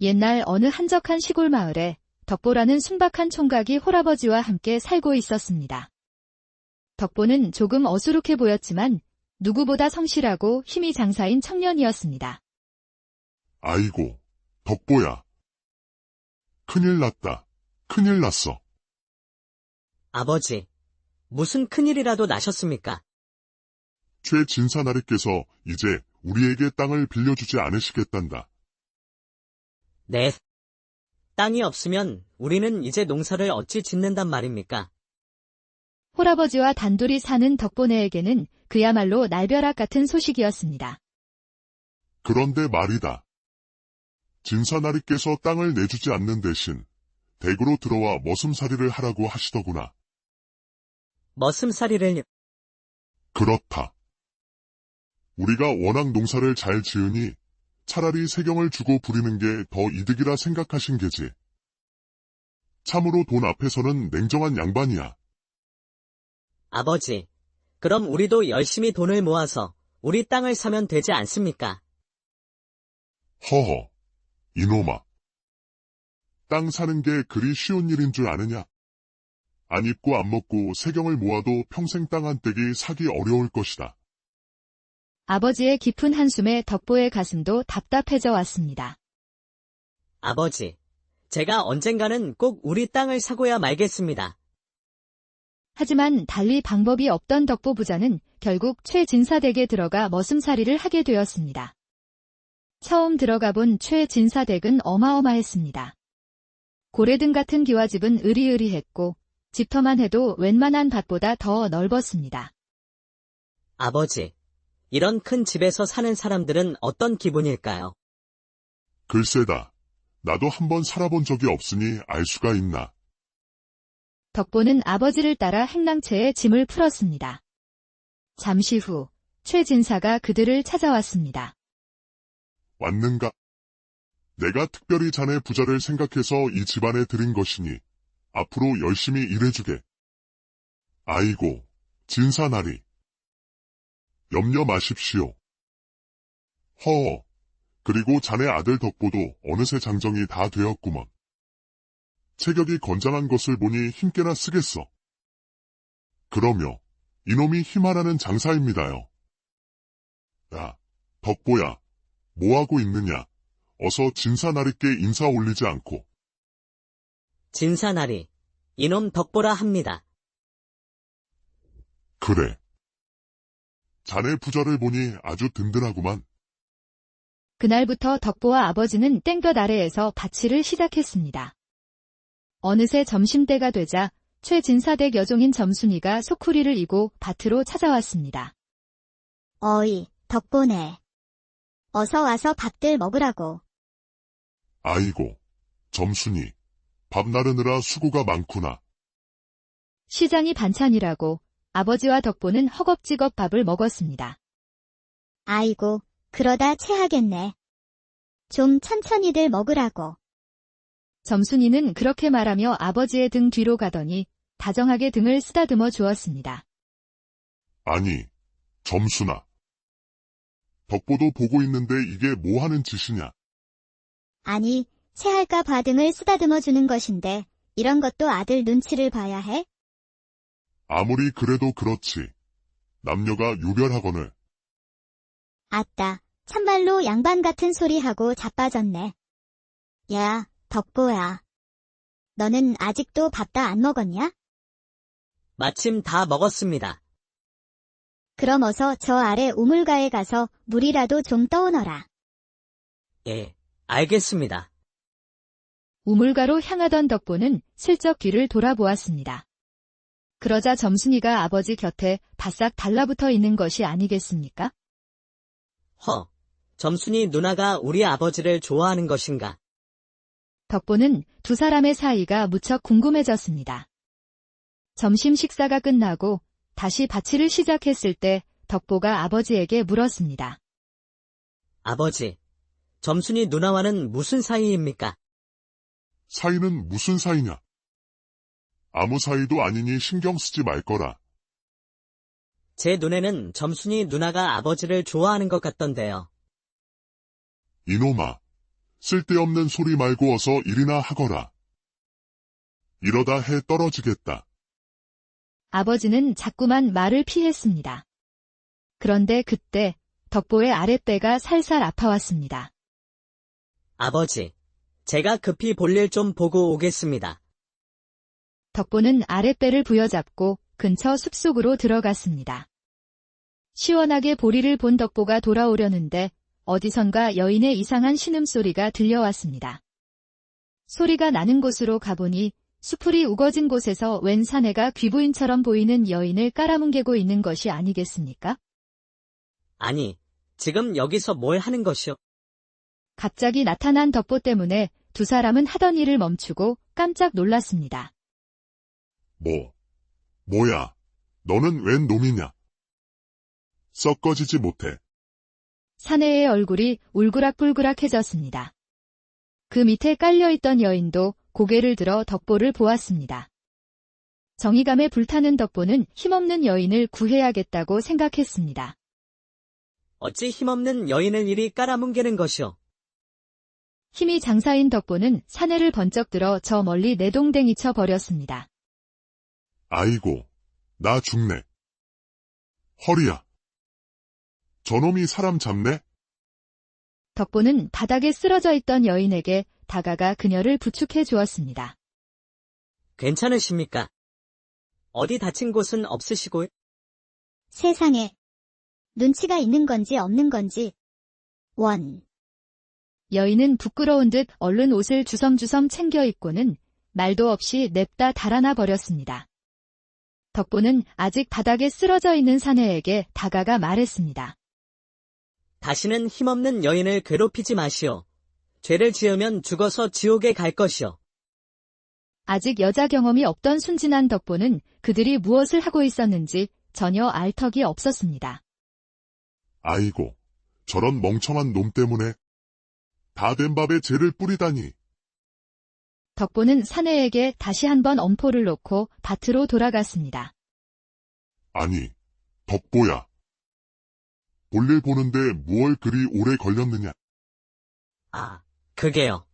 옛날 어느 한적한 시골 마을에 덕보라는 순박한 총각이 홀아버지와 함께 살고 있었습니다. 덕보는 조금 어수룩해 보였지만 누구보다 성실하고 힘이 장사인 청년이었습니다. 아이고, 덕보야. 큰일 났다. 큰일 났어. 아버지, 무슨 큰일이라도 나셨습니까? 최진사나리께서 이제 우리에게 땅을 빌려주지 않으시겠단다. 네. 땅이 없으면 우리는 이제 농사를 어찌 짓는단 말입니까? 홀아버지와 단둘이 사는 덕보네에게는 그야말로 날벼락 같은 소식이었습니다. 그런데 말이다. 진사나리께서 땅을 내주지 않는 대신 댁으로 들어와 머슴살이를 하라고 하시더구나. 머슴살이를... 그렇다. 우리가 워낙 농사를 잘 지으니 차라리 세경을 주고 부리는 게 더 이득이라 생각하신 게지. 참으로 돈 앞에서는 냉정한 양반이야. 아버지, 그럼 우리도 열심히 돈을 모아서 우리 땅을 사면 되지 않습니까? 허허, 이놈아. 땅 사는 게 그리 쉬운 일인 줄 아느냐? 안 입고 안 먹고 세경을 모아도 평생 땅 한 떼기 사기 어려울 것이다. 아버지의 깊은 한숨에 덕보의 가슴도 답답해져 왔습니다. 아버지, 제가 언젠가는 꼭 우리 땅을 사고야 말겠습니다. 하지만 달리 방법이 없던 덕보 부자는 결국 최진사댁에 들어가 머슴살이를 하게 되었습니다. 처음 들어가 본 최진사댁은 어마어마했습니다. 고래등 같은 기와집은 으리으리했고 집터만 해도 웬만한 밭보다 더 넓었습니다. 아버지, 이런 큰 집에서 사는 사람들은 어떤 기분일까요? 글쎄다. 나도 한번 살아본 적이 없으니 알 수가 있나. 덕보는 아버지를 따라 행랑채에 짐을 풀었습니다. 잠시 후 최진사가 그들을 찾아왔습니다. 왔는가? 내가 특별히 자네 부자를 생각해서 이 집안에 들인 것이니 앞으로 열심히 일해주게. 아이고, 진사나리. 염려 마십시오. 허, 그리고 자네 아들 덕보도 어느새 장정이 다 되었구먼. 체격이 건장한 것을 보니 힘께나 쓰겠어. 그러며 이놈이 힘하라는 장사입니다요. 야, 덕보야, 뭐하고 있느냐? 어서 진사나리께 인사 올리지 않고. 진사나리, 이놈 덕보라 합니다. 그래. 자네 부자를 보니 아주 든든하구만. 그날부터 덕보와 아버지는 땡볕 아래에서 밭일을 시작했습니다. 어느새 점심때가 되자 최진사댁 여종인 점순이가 소쿠리를 이고 밭으로 찾아왔습니다. 어이, 덕보네. 어서 와서 밥들 먹으라고. 아이고, 점순이. 밥 나르느라 수고가 많구나. 시장이 반찬이라고 아버지와 덕보는 허겁지겁 밥을 먹었습니다. 아이고, 그러다 체하겠네. 좀 천천히들 먹으라고. 점순이는 그렇게 말하며 아버지의 등 뒤로 가더니 다정하게 등을 쓰다듬어 주었습니다. 아니, 점순아. 덕보도 보고 있는데 이게 뭐 하는 짓이냐? 아니, 체할까 봐 등을 쓰다듬어 주는 것인데 이런 것도 아들 눈치를 봐야 해? 아무리 그래도 그렇지. 남녀가 유별하거늘. 아따, 참말로 양반 같은 소리하고 자빠졌네. 야, 덕보야. 너는 아직도 밥 다 안 먹었냐? 마침 다 먹었습니다. 그럼 어서 저 아래 우물가에 가서 물이라도 좀 떠오너라. 예, 알겠습니다. 우물가로 향하던 덕보는 슬쩍 뒤를 돌아보았습니다. 그러자 점순이가 아버지 곁에 바싹 달라붙어 있는 것이 아니겠습니까? 점순이 누나가 우리 아버지를 좋아하는 것인가? 덕보는 두 사람의 사이가 무척 궁금해졌습니다. 점심 식사가 끝나고 다시 밭일을 시작했을 때 덕보가 아버지에게 물었습니다. 아버지, 점순이 누나와는 무슨 사이입니까? 사이는 무슨 사이냐? 아무 사이도 아니니 신경 쓰지 말거라. 제 눈에는 점순이 누나가 아버지를 좋아하는 것 같던데요. 이놈아, 쓸데없는 소리 말고 어서 일이나 하거라. 이러다 해 떨어지겠다. 아버지는 자꾸만 말을 피했습니다. 그런데 그때 덕보의 아랫배가 살살 아파왔습니다. 아버지, 제가 급히 볼일 좀 보고 오겠습니다. 덕보는 아랫배를 부여잡고 근처 숲속으로 들어갔습니다. 시원하게 보리를 본 덕보가 돌아오려는데 어디선가 여인의 이상한 신음소리가 들려왔습니다. 소리가 나는 곳으로 가보니 수풀이 우거진 곳에서 웬 사내가 귀부인처럼 보이는 여인을 깔아뭉개고 있는 것이 아니겠습니까? 아니, 지금 여기서 뭘 하는 것이오? 갑자기 나타난 덕보 때문에 두 사람은 하던 일을 멈추고 깜짝 놀랐습니다. 뭐야? 너는 웬 놈이냐? 썩 꺼지지 못해. 사내의 얼굴이 울그락불그락해졌습니다. 그 밑에 깔려있던 여인도 고개를 들어 덕보를 보았습니다. 정의감에 불타는 덕보는 힘없는 여인을 구해야겠다고 생각했습니다. 어찌 힘없는 여인을 이리 깔아뭉개는 것이오? 힘이 장사인 덕보는 사내를 번쩍 들어 저 멀리 내동댕이 쳐 버렸습니다. 아이고, 나 죽네. 허리야. 저놈이 사람 잡네? 덕보는 바닥에 쓰러져 있던 여인에게 다가가 그녀를 부축해 주었습니다. 괜찮으십니까? 어디 다친 곳은 없으시고? 세상에. 눈치가 있는 건지 없는 건지. 여인은 부끄러운 듯 얼른 옷을 주섬주섬 챙겨 입고는 말도 없이 냅다 달아나 버렸습니다. 덕보는 아직 바닥에 쓰러져 있는 사내에게 다가가 말했습니다. 다시는 힘없는 여인을 괴롭히지 마시오. 죄를 지으면 죽어서 지옥에 갈 것이오. 아직 여자 경험이 없던 순진한 덕보는 그들이 무엇을 하고 있었는지 전혀 알 턱이 없었습니다. 아이고, 저런 멍청한 놈 때문에 다 된 밥에 재를 뿌리다니. 덕보는 사내에게 다시 한번 엄포를 놓고 밭으로 돌아갔습니다. 아니, 덕보야. 볼일 보는데 무얼 그리 오래 걸렸느냐? 아, 그게요.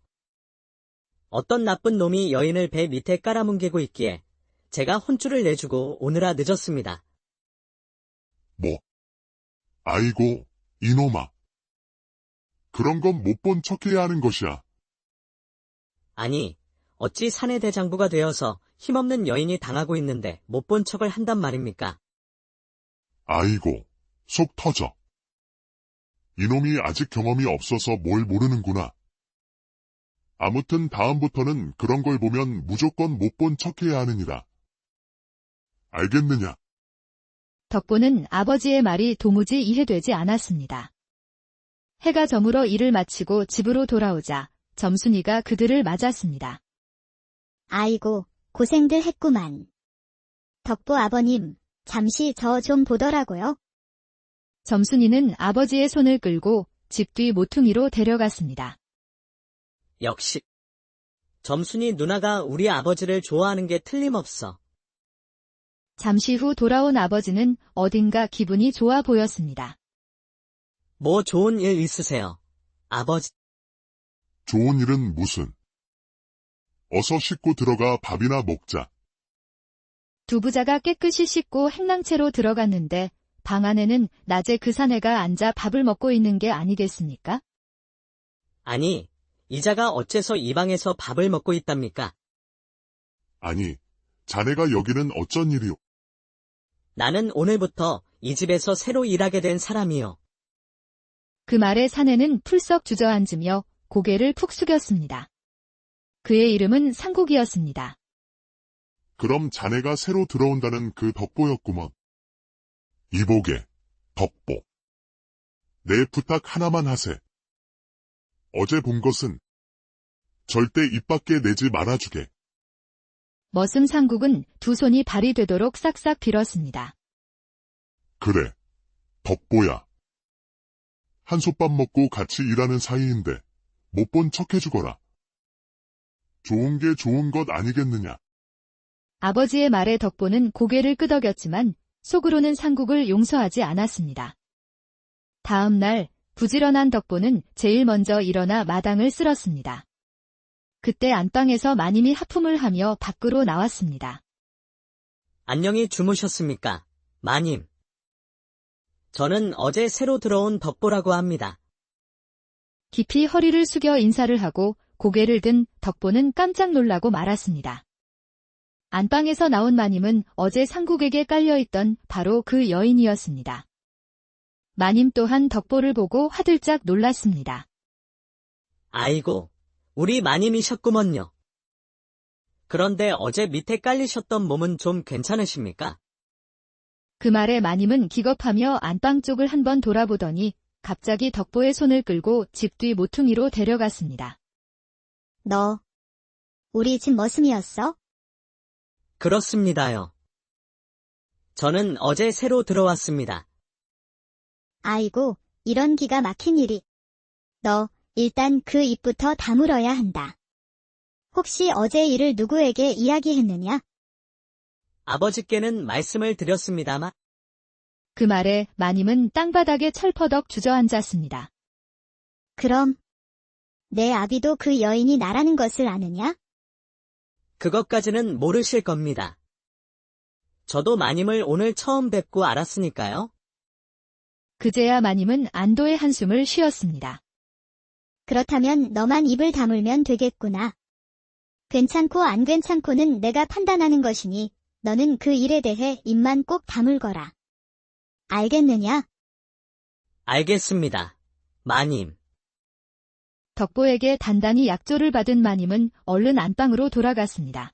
어떤 나쁜 놈이 여인을 배 밑에 깔아뭉개고 있기에 제가 혼쭐을 내주고 오느라 늦었습니다. 아이고, 이놈아. 그런 건 못 본 척해야 하는 것이야. 아니, 어찌 사내 대장부가 되어서 힘없는 여인이 당하고 있는데 못 본 척을 한단 말입니까? 아이고, 속 터져. 이놈이 아직 경험이 없어서 뭘 모르는구나. 아무튼 다음부터는 그런 걸 보면 무조건 못 본 척해야 하느니라. 알겠느냐? 덕보는 아버지의 말이 도무지 이해되지 않았습니다. 해가 저물어 일을 마치고 집으로 돌아오자 점순이가 그들을 맞았습니다. 아이고, 고생들 했구만. 덕보 아버님, 잠시 저 좀 보더라고요. 점순이는 아버지의 손을 끌고 집 뒤 모퉁이로 데려갔습니다. 역시. 점순이 누나가 우리 아버지를 좋아하는 게 틀림없어. 잠시 후 돌아온 아버지는 어딘가 기분이 좋아 보였습니다. 뭐 좋은 일 있으세요? 아버지. 좋은 일은 무슨? 어서 씻고 들어가 밥이나 먹자. 두 부자가 깨끗이 씻고 행랑채로 들어갔는데 방 안에는 낮에 그 사내가 앉아 밥을 먹고 있는 게 아니겠습니까? 아니, 이자가 어째서 이 방에서 밥을 먹고 있답니까? 아니, 자네가 여기는 어쩐 일이오? 나는 오늘부터 이 집에서 새로 일하게 된 사람이요. 그 말에 사내는 풀썩 주저앉으며 고개를 푹 숙였습니다. 그의 이름은 상국이었습니다. 그럼 자네가 새로 들어온다는 그 덕보였구먼. 이보게, 덕보. 내 부탁 하나만 하세. 어제 본 것은 절대 입 밖에 내지 말아주게. 머슴 상국은 두 손이 발이 되도록 싹싹 빌었습니다. 그래, 덕보야. 한솥밥 먹고 같이 일하는 사이인데 못 본 척 해주거라. 좋은 게 좋은 것 아니겠느냐. 아버지의 말에 덕보는 고개를 끄덕였지만 속으로는 상국을 용서하지 않았습니다. 다음 날 부지런한 덕보는 제일 먼저 일어나 마당을 쓸었습니다. 그때 안방에서 마님이 하품을 하며 밖으로 나왔습니다. 안녕히 주무셨습니까, 마님? 저는 어제 새로 들어온 덕보라고 합니다. 깊이 허리를 숙여 인사를 하고 고개를 든 덕보는 깜짝 놀라고 말았습니다. 안방에서 나온 마님은 어제 상국에게 깔려있던 바로 그 여인이었습니다. 마님 또한 덕보를 보고 화들짝 놀랐습니다. 아이고, 우리 마님이셨구먼요. 그런데 어제 밑에 깔리셨던 몸은 좀 괜찮으십니까? 그 말에 마님은 기겁하며 안방 쪽을 한번 돌아보더니 갑자기 덕보의 손을 끌고 집 뒤 모퉁이로 데려갔습니다. 너, 우리 집 머슴이었어? 그렇습니다요. 저는 어제 새로 들어왔습니다. 아이고, 이런 기가 막힌 일이. 너, 일단 그 입부터 다물어야 한다. 혹시 어제 일을 누구에게 이야기했느냐? 아버지께는 말씀을 드렸습니다만, 그 말에 마님은 땅바닥에 철퍼덕 주저앉았습니다. 그럼, 내 아비도 그 여인이 나라는 것을 아느냐? 그것까지는 모르실 겁니다. 저도 마님을 오늘 처음 뵙고 알았으니까요. 그제야 마님은 안도의 한숨을 쉬었습니다. 그렇다면 너만 입을 다물면 되겠구나. 괜찮고 안 괜찮고는 내가 판단하는 것이니 너는 그 일에 대해 입만 꼭 다물거라. 알겠느냐? 알겠습니다, 마님. 덕보에게 단단히 약조를 받은 마님은 얼른 안방으로 돌아갔습니다.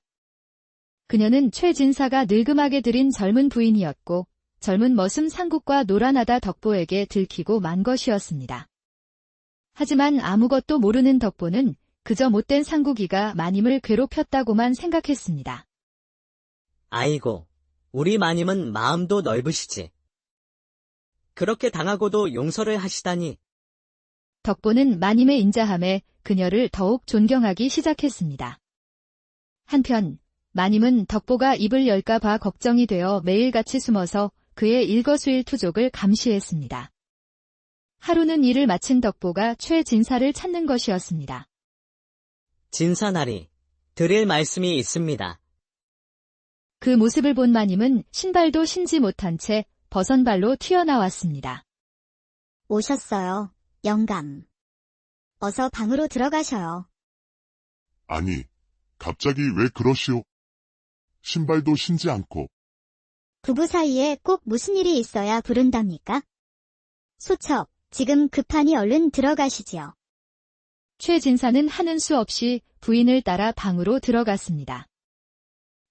그녀는 최진사가 늙음하게 들인 젊은 부인이었고 젊은 머슴 상국과 노란하다 덕보에게 들키고 만 것이었습니다. 하지만 아무것도 모르는 덕보는 그저 못된 상국이가 마님을 괴롭혔다고만 생각했습니다. 아이고, 우리 마님은 마음도 넓으시지. 그렇게 당하고도 용서를 하시다니. 덕보는 마님의 인자함에 그녀를 더욱 존경하기 시작했습니다. 한편 마님은 덕보가 입을 열까 봐 걱정이 되어 매일같이 숨어서 그의 일거수일투족을 감시했습니다. 하루는 일을 마친 덕보가 최진사를 찾는 것이었습니다. 진사나리, 드릴 말씀이 있습니다. 그 모습을 본 마님은 신발도 신지 못한 채 버선발로 튀어나왔습니다. 오셨어요, 영감. 어서 방으로 들어가셔요. 아니, 갑자기 왜 그러시오? 신발도 신지 않고. 부부 사이에 꼭 무슨 일이 있어야 부른답니까? 소첩, 지금 급하니 얼른 들어가시지요. 최진사는 하는 수 없이 부인을 따라 방으로 들어갔습니다.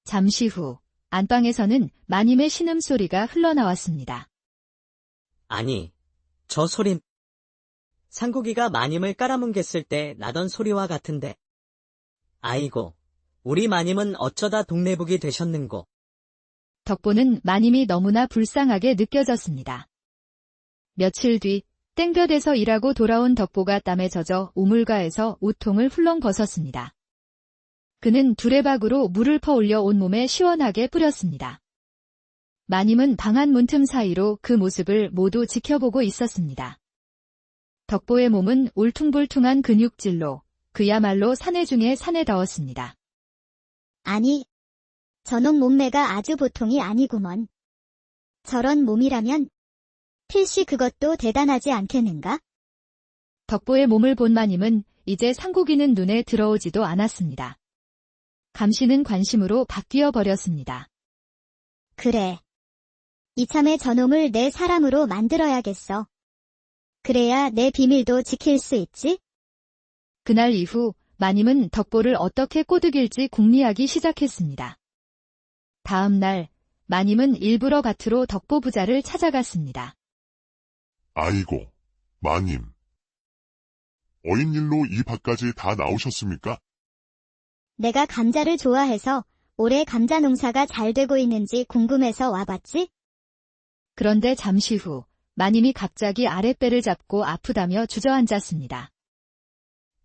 잠시 후 안방에서는 마님의 신음소리가 흘러나왔습니다. 아니, 저 소린 상국이가 마님을 깔아뭉갰을 때 나던 소리와 같은데. 아이고, 우리 마님은 어쩌다 동네북이 되셨는고. 덕보는 마님이 너무나 불쌍하게 느껴졌습니다. 며칠 뒤 땡볕에서 일하고 돌아온 덕보가 땀에 젖어 우물가에서 옷통을 훌렁 벗었습니다. 그는 두레박으로 물을 퍼올려 온몸에 시원하게 뿌렸습니다. 마님은 방안 문틈 사이로 그 모습을 모두 지켜보고 있었습니다. 덕보의 몸은 울퉁불퉁한 근육질로 그야말로 사내 중에 사내다웠습니다. 아니, 저놈 몸매가 아주 보통이 아니구먼. 저런 몸이라면 필시 그것도 대단하지 않겠는가? 덕보의 몸을 본 마님은 이제 상국이는 눈에 들어오지도 않았습니다. 감시는 관심으로 바뀌어 버렸습니다. 그래. 이참에 저놈을 내 사람으로 만들어야겠어. 그래야 내 비밀도 지킬 수 있지? 그날 이후 마님은 덕보를 어떻게 꼬드길지 궁리하기 시작했습니다. 다음 날 마님은 일부러 밭으로 덕보 부자를 찾아갔습니다. 아이고, 마님. 어인일로 이 밭까지 다 나오셨습니까? 내가 감자를 좋아해서 올해 감자 농사가 잘 되고 있는지 궁금해서 와봤지? 그런데 잠시 후 마님이 갑자기 아랫배를 잡고 아프다며 주저앉았습니다.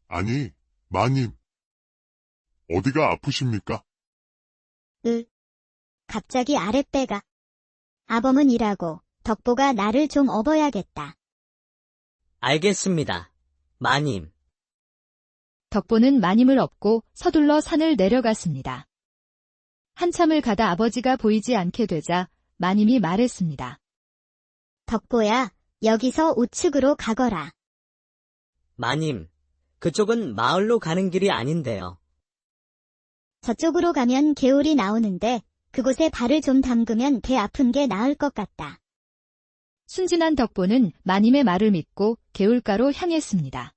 아니, 마님. 어디가 아프십니까? 갑자기 아랫배가. 아범은 일하고 덕보가 나를 좀 업어야겠다. 알겠습니다. 마님. 덕보는 마님을 업고 서둘러 산을 내려갔습니다. 한참을 가다 아버지가 보이지 않게 되자 마님이 말했습니다. 덕보야, 여기서 우측으로 가거라. 마님, 그쪽은 마을로 가는 길이 아닌데요. 저쪽으로 가면 개울이 나오는데 그곳에 발을 좀 담그면 배 아픈 게 나을 것 같다. 순진한 덕보는 마님의 말을 믿고 개울가로 향했습니다.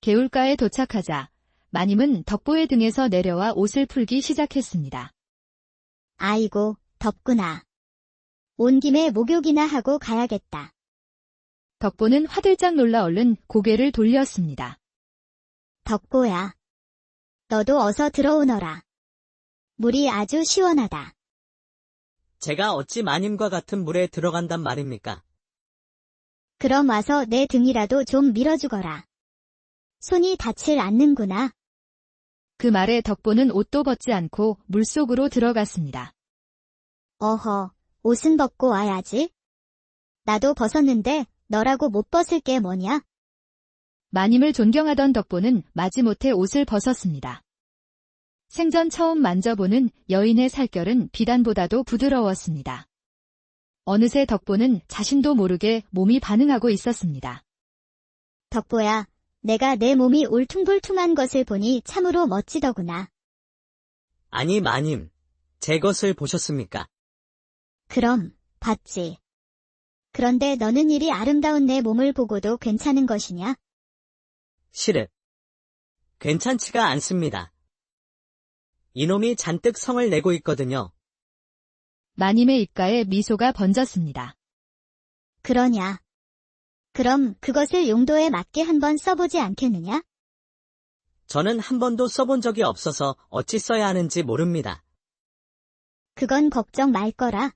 개울가에 도착하자 마님은 덕보의 등에서 내려와 옷을 풀기 시작했습니다. 아이고, 덥구나. 온 김에 목욕이나 하고 가야겠다. 덕보는 화들짝 놀라 얼른 고개를 돌렸습니다. 덕보야. 너도 어서 들어오너라. 물이 아주 시원하다. 제가 어찌 마님과 같은 물에 들어간단 말입니까? 그럼 와서 내 등이라도 좀 밀어주거라. 손이 닿질 않는구나. 그 말에 덕보는 옷도 벗지 않고 물속으로 들어갔습니다. 어허, 옷은 벗고 와야지. 나도 벗었는데 너라고 못 벗을 게 뭐냐? 마님을 존경하던 덕보는 마지못해 옷을 벗었습니다. 생전 처음 만져보는 여인의 살결은 비단보다도 부드러웠습니다. 어느새 덕보는 자신도 모르게 몸이 반응하고 있었습니다. 덕보야, 내가 내 몸이 울퉁불퉁한 것을 보니 참으로 멋지더구나. 아니 마님, 제 것을 보셨습니까? 그럼, 봤지. 그런데 너는 이리 아름다운 내 몸을 보고도 괜찮은 것이냐? 시르. 괜찮지가 않습니다. 이놈이 잔뜩 성을 내고 있거든요. 마님의 입가에 미소가 번졌습니다. 그러냐? 그럼 그것을 용도에 맞게 한번 써보지 않겠느냐? 저는 한 번도 써본 적이 없어서 어찌 써야 하는지 모릅니다. 그건 걱정 말 거라.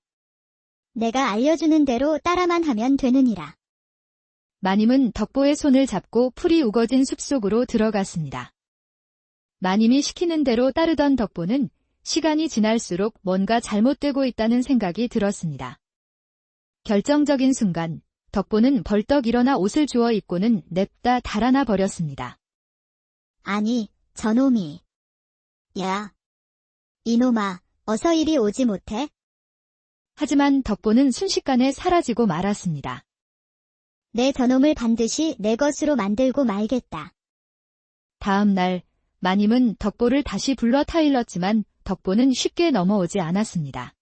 내가 알려주는 대로 따라만 하면 되느니라. 마님은 덕보의 손을 잡고 풀이 우거진 숲속으로 들어갔습니다. 마님이 시키는 대로 따르던 덕보는 시간이 지날수록 뭔가 잘못되고 있다는 생각이 들었습니다. 결정적인 순간 덕보는 벌떡 일어나 옷을 주워 입고는 냅다 달아나 버렸습니다. 아니, 저놈이. 야, 이놈아, 어서 이리 오지 못해? 하지만 덕보는 순식간에 사라지고 말았습니다. 내 저놈을 반드시 내 것으로 만들고 말겠다. 다음 날 마님은 덕보를 다시 불러 타일렀지만 덕보는 쉽게 넘어오지 않았습니다.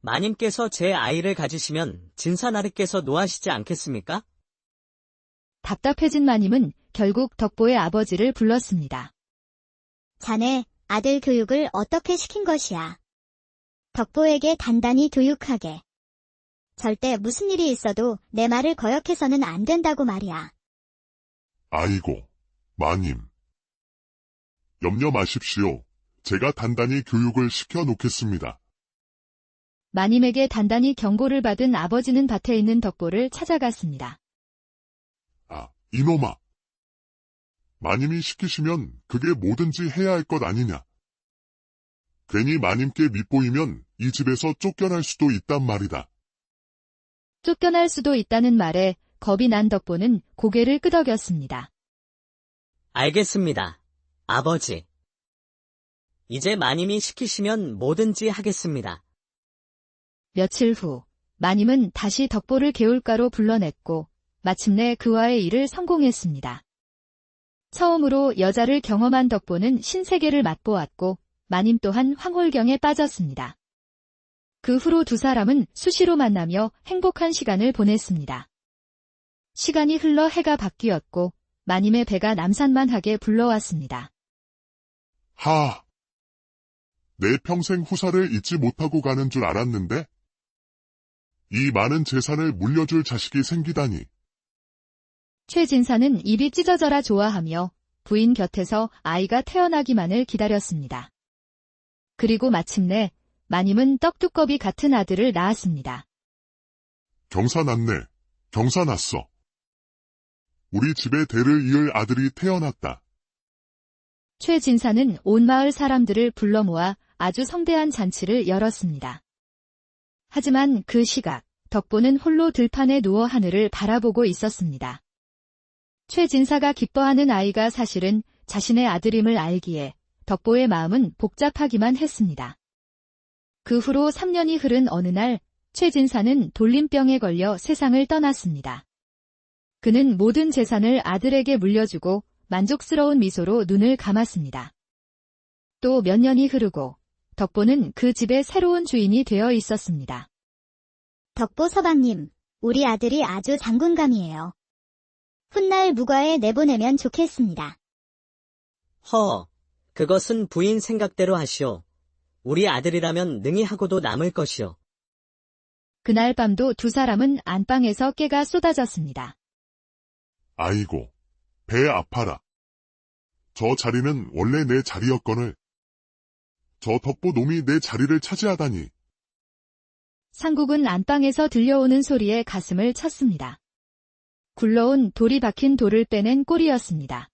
마님께서 제 아이를 가지시면 진사나리께서 노하시지 않겠습니까? 답답해진 마님은 결국 덕보의 아버지를 불렀습니다. 자네, 아들 교육을 어떻게 시킨 것이야? 덕보에게 단단히 교육하게. 절대 무슨 일이 있어도 내 말을 거역해서는 안 된다고 말이야. 아이고, 마님. 염려 마십시오. 제가 단단히 교육을 시켜놓겠습니다. 마님에게 단단히 경고를 받은 아버지는 밭에 있는 덕보를 찾아갔습니다. 아, 이놈아. 마님이 시키시면 그게 뭐든지 해야 할 것 아니냐. 괜히 마님께 밉보이면 이 집에서 쫓겨날 수도 있단 말이다. 쫓겨날 수도 있다는 말에 겁이 난 덕보는 고개를 끄덕였습니다. 알겠습니다. 아버지. 이제 마님이 시키시면 뭐든지 하겠습니다. 며칠 후 마님은 다시 덕보를 개울가로 불러냈고 마침내 그와의 일을 성공했습니다. 처음으로 여자를 경험한 덕보는 신세계를 맛보았고 마님 또한 황홀경에 빠졌습니다. 그 후로 두 사람은 수시로 만나며 행복한 시간을 보냈습니다. 시간이 흘러 해가 바뀌었고 마님의 배가 남산만하게 불러왔습니다. 하! 내 평생 후사를 잊지 못하고 가는 줄 알았는데? 이 많은 재산을 물려줄 자식이 생기다니. 최진사는 입이 찢어져라 좋아하며 부인 곁에서 아이가 태어나기만을 기다렸습니다. 그리고 마침내 마님은 떡두꺼비 같은 아들을 낳았습니다. 경사 났네. 경사 났어. 우리 집의 대를 이을 아들이 태어났다. 최진사는 온 마을 사람들을 불러 모아 아주 성대한 잔치를 열었습니다. 하지만 그 시각 덕보는 홀로 들판에 누워 하늘을 바라보고 있었습니다. 최 진사가 기뻐하는 아이가 사실은 자신의 아들임을 알기에 덕보의 마음은 복잡하기만 했습니다. 그 후로 3년이 흐른 어느 날 최 진사는 돌림병에 걸려 세상을 떠났습니다. 그는 모든 재산을 아들에게 물려주고 만족스러운 미소로 눈을 감았습니다. 또 몇 년이 흐르고 덕보는 그 집의 새로운 주인이 되어 있었습니다. 덕보 서방님, 우리 아들이 아주 장군감이에요. 훗날 무과에 내보내면 좋겠습니다. 그것은 부인 생각대로 하시오. 우리 아들이라면 능히 하고도 남을 것이오. 그날 밤도 두 사람은 안방에서 깨가 쏟아졌습니다. 아이고, 배 아파라. 저 자리는 원래 내 자리였거늘. 저 덕보 놈이 내 자리를 차지하다니. 상국은 안방에서 들려오는 소리에 가슴을 쳤습니다. 굴러온 돌이 박힌 돌을 빼낸 꼴이었습니다.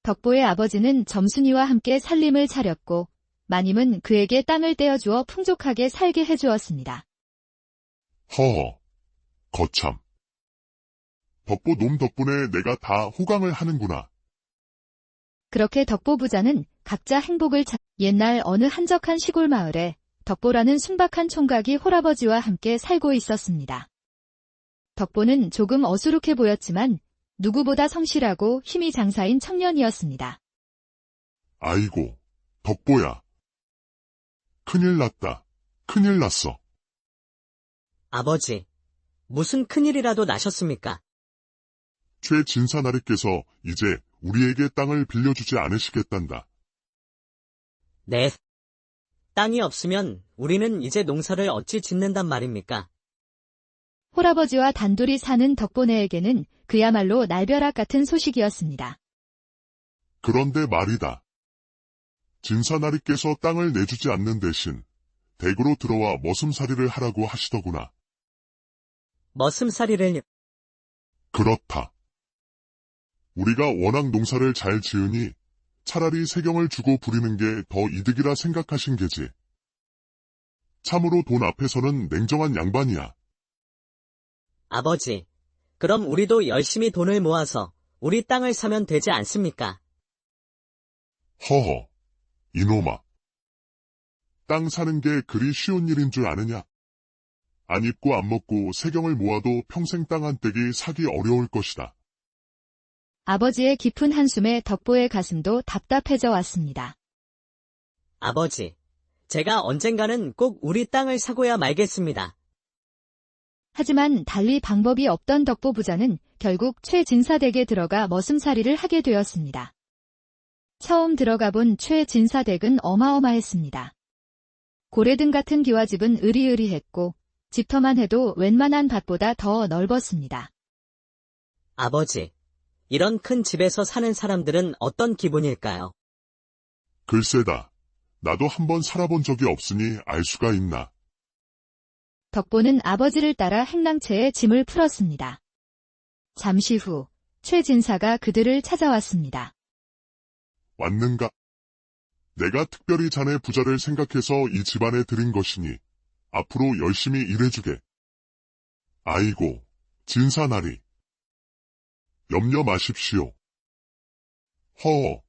덕보의 아버지는 점순이와 함께 살림을 차렸고 마님은 그에게 땅을 떼어주어 풍족하게 살게 해주었습니다. 허허, 거참. 덕보 놈 덕분에 내가 다 호강을 하는구나. 그렇게 덕보 부자는 각자 행복을 찾 옛날 어느 한적한 시골 마을에 덕보라는 순박한 총각이 홀아버지와 함께 살고 있었습니다. 덕보는 조금 어수룩해 보였지만 누구보다 성실하고 힘이 장사인 청년이었습니다. 아이고, 덕보야. 큰일 났다. 큰일 났어. 아버지, 무슨 큰일이라도 나셨습니까? 최 진사나리께서 이제 우리에게 땅을 빌려주지 않으시겠단다. 네. 땅이 없으면 우리는 이제 농사를 어찌 짓는단 말입니까? 홀아버지와 단둘이 사는 덕보네에게는 그야말로 날벼락 같은 소식이었습니다. 그런데 말이다. 진사나리께서 땅을 내주지 않는 대신 댁으로 들어와 머슴살이를 하라고 하시더구나. 머슴살이를... 그렇다. 우리가 워낙 농사를 잘 지으니 차라리 세경을 주고 부리는 게 더 이득이라 생각하신 게지. 참으로 돈 앞에서는 냉정한 양반이야. 아버지, 그럼 우리도 열심히 돈을 모아서 우리 땅을 사면 되지 않습니까? 허허, 이놈아. 땅 사는 게 그리 쉬운 일인 줄 아느냐? 안 입고 안 먹고 세경을 모아도 평생 땅 한 떼기 사기 어려울 것이다. 아버지의 깊은 한숨에 덕보의 가슴도 답답해져 왔습니다. 아버지, 제가 언젠가는 꼭 우리 땅을 사고야 말겠습니다. 하지만 달리 방법이 없던 덕보 부자는 결국 최 진사댁에 들어가 머슴살이를 하게 되었습니다. 처음 들어가 본 최 진사댁은 어마어마했습니다. 고래등 같은 기와집은 으리으리했고 집터만 해도 웬만한 밭보다 더 넓었습니다. 아버지, 이런 큰 집에서 사는 사람들은 어떤 기분일까요? 글쎄다. 나도 한번 살아본 적이 없으니 알 수가 있나. 덕보는 아버지를 따라 행랑채에 짐을 풀었습니다. 잠시 후 최 진사가 그들을 찾아왔습니다. 왔는가? 내가 특별히 자네 부자를 생각해서 이 집안에 들인 것이니 앞으로 열심히 일해주게. 아이고, 진사나리. 염려 마십시오. 허,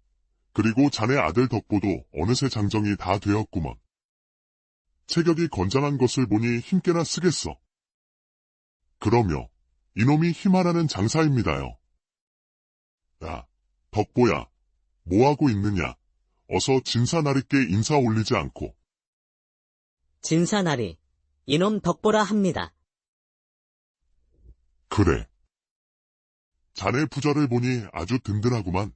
그리고 자네 아들 덕보도 어느새 장정이 다 되었구먼. 체격이 건장한 것을 보니 힘께나 쓰겠어. 그러며 이놈이 힘하라는 장사입니다요. 야, 덕보야, 뭐하고 있느냐? 어서 진사나리께 인사 올리지 않고. 진사나리, 이놈 덕보라 합니다. 그래. 자네 부자를 보니 아주 든든하구만.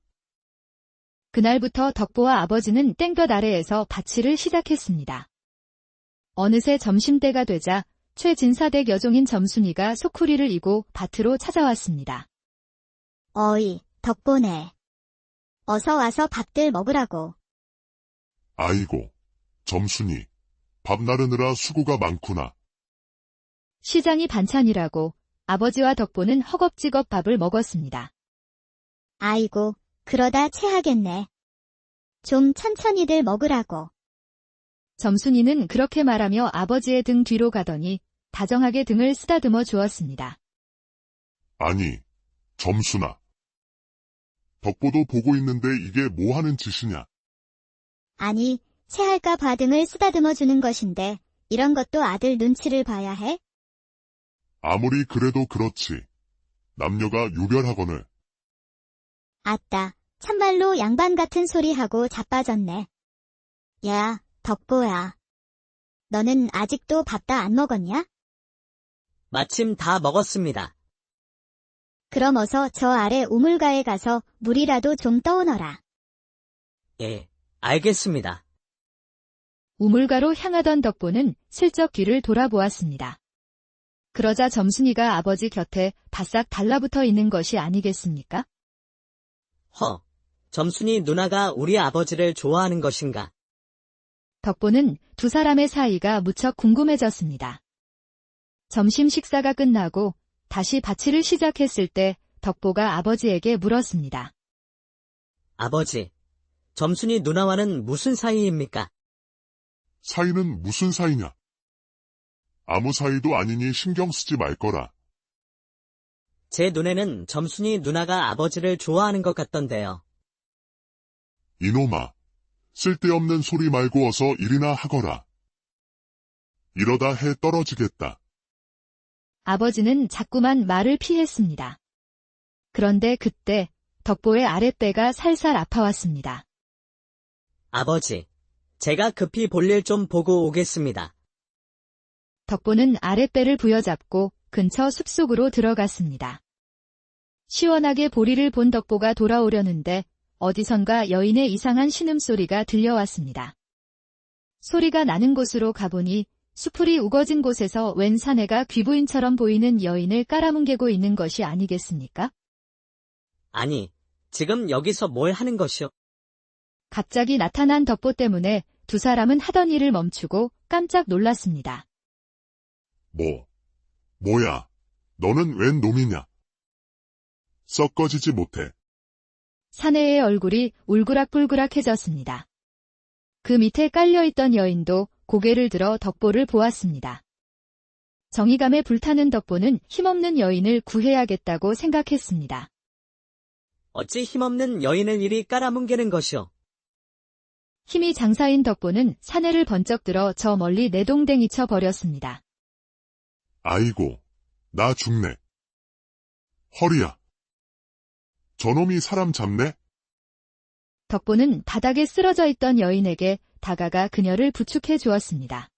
그날부터 덕보와 아버지는 땡볕 아래에서 밭일을 시작했습니다. 어느새 점심때가 되자 최 진사댁 여종인 점순이가 소쿠리를 이고 밭으로 찾아왔습니다. 어이, 덕보네. 어서 와서 밥들 먹으라고. 아이고, 점순이. 밥 나르느라 수고가 많구나. 시장이 반찬이라고 아버지와 덕보는 허겁지겁 밥을 먹었습니다. 아이고, 그러다 체하겠네. 좀 천천히들 먹으라고. 점순이는 그렇게 말하며 아버지의 등 뒤로 가더니 다정하게 등을 쓰다듬어 주었습니다. 아니, 점순아. 덕보도 보고 있는데 이게 뭐 하는 짓이냐? 아니, 체할까 봐 등을 쓰다듬어 주는 것인데 이런 것도 아들 눈치를 봐야 해? 아무리 그래도 그렇지. 남녀가 유별하거늘. 아따, 참말로 양반 같은 소리 하고 자빠졌네. 야, 덕보야. 너는 아직도 밥 다 안 먹었냐? 마침 다 먹었습니다. 그럼 어서 저 아래 우물가에 가서 물이라도 좀 떠오너라. 예, 알겠습니다. 우물가로 향하던 덕보는 슬쩍 뒤를 돌아보았습니다. 그러자 점순이가 아버지 곁에 바싹 달라붙어 있는 것이 아니겠습니까? 점순이 누나가 우리 아버지를 좋아하는 것인가? 덕보는 두 사람의 사이가 무척 궁금해졌습니다. 점심 식사가 끝나고 다시 바치를 시작했을 때 덕보가 아버지에게 물었습니다. 아버지, 점순이 누나와는 무슨 사이입니까? 사이는 무슨 사이냐? 아무 사이도 아니니 신경 쓰지 말 거라. 제 눈에는 점순이 누나가 아버지를 좋아하는 것 같던데요. 이놈아, 쓸데없는 소리 말고 어서 일이나 하거라. 이러다 해 떨어지겠다. 아버지는 자꾸만 말을 피했습니다. 그런데 그때 덕보의 아랫배가 살살 아파왔습니다. 아버지, 제가 급히 볼일 좀 보고 오겠습니다. 덕보는 아랫배를 부여잡고 근처 숲속으로 들어갔습니다. 시원하게 보리를 본 덕보가 돌아오려는데 어디선가 여인의 이상한 신음소리가 들려왔습니다. 소리가 나는 곳으로 가보니 수풀이 우거진 곳에서 웬 사내가 귀부인처럼 보이는 여인을 깔아뭉개고 있는 것이 아니겠습니까? 아니, 지금 여기서 뭘 하는 것이오? 갑자기 나타난 덕보 때문에 두 사람은 하던 일을 멈추고 깜짝 놀랐습니다. 뭐야? 너는 웬 놈이냐? 썩 꺼지지 못해. 사내의 얼굴이 울그락불그락해졌습니다. 그 밑에 깔려있던 여인도 고개를 들어 덕보를 보았습니다. 정의감에 불타는 덕보는 힘없는 여인을 구해야겠다고 생각했습니다. 어찌 힘없는 여인을 이리 깔아뭉개는 것이오? 힘이 장사인 덕보는 사내를 번쩍 들어 저 멀리 내동댕이쳐 버렸습니다. 아이고, 나 죽네. 허리야. 저놈이 사람 잡네? 덕보는 바닥에 쓰러져 있던 여인에게 다가가 그녀를 부축해 주었습니다.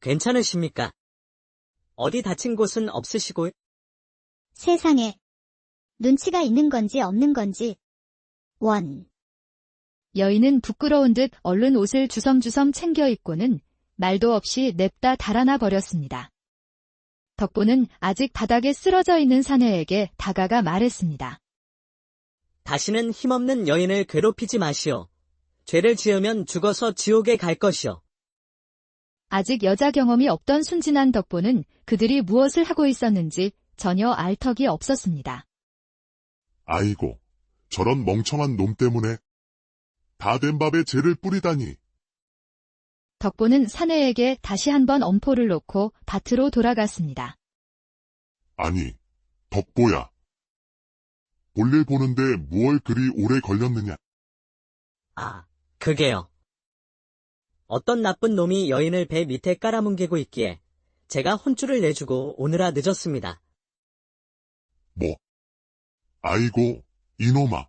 괜찮으십니까? 어디 다친 곳은 없으시고? 세상에. 눈치가 있는 건지 없는 건지. 여인은 부끄러운 듯 얼른 옷을 주섬주섬 챙겨 입고는 말도 없이 냅다 달아나 버렸습니다. 덕보는 아직 바닥에 쓰러져 있는 사내에게 다가가 말했습니다. 다시는 힘없는 여인을 괴롭히지 마시오. 죄를 지으면 죽어서 지옥에 갈 것이오. 아직 여자 경험이 없던 순진한 덕보는 그들이 무엇을 하고 있었는지 전혀 알 턱이 없었습니다. 아이고, 저런 멍청한 놈 때문에 다 된 밥에 재를 뿌리다니. 덕보는 사내에게 다시 한번 엄포를 놓고 밭으로 돌아갔습니다. 아니, 덕보야. 볼일 보는데 무얼 그리 오래 걸렸느냐? 그게요. 어떤 나쁜 놈이 여인을 배 밑에 깔아뭉개고 있기에 제가 혼쭐을 내주고 오느라 늦었습니다. 아이고, 이놈아.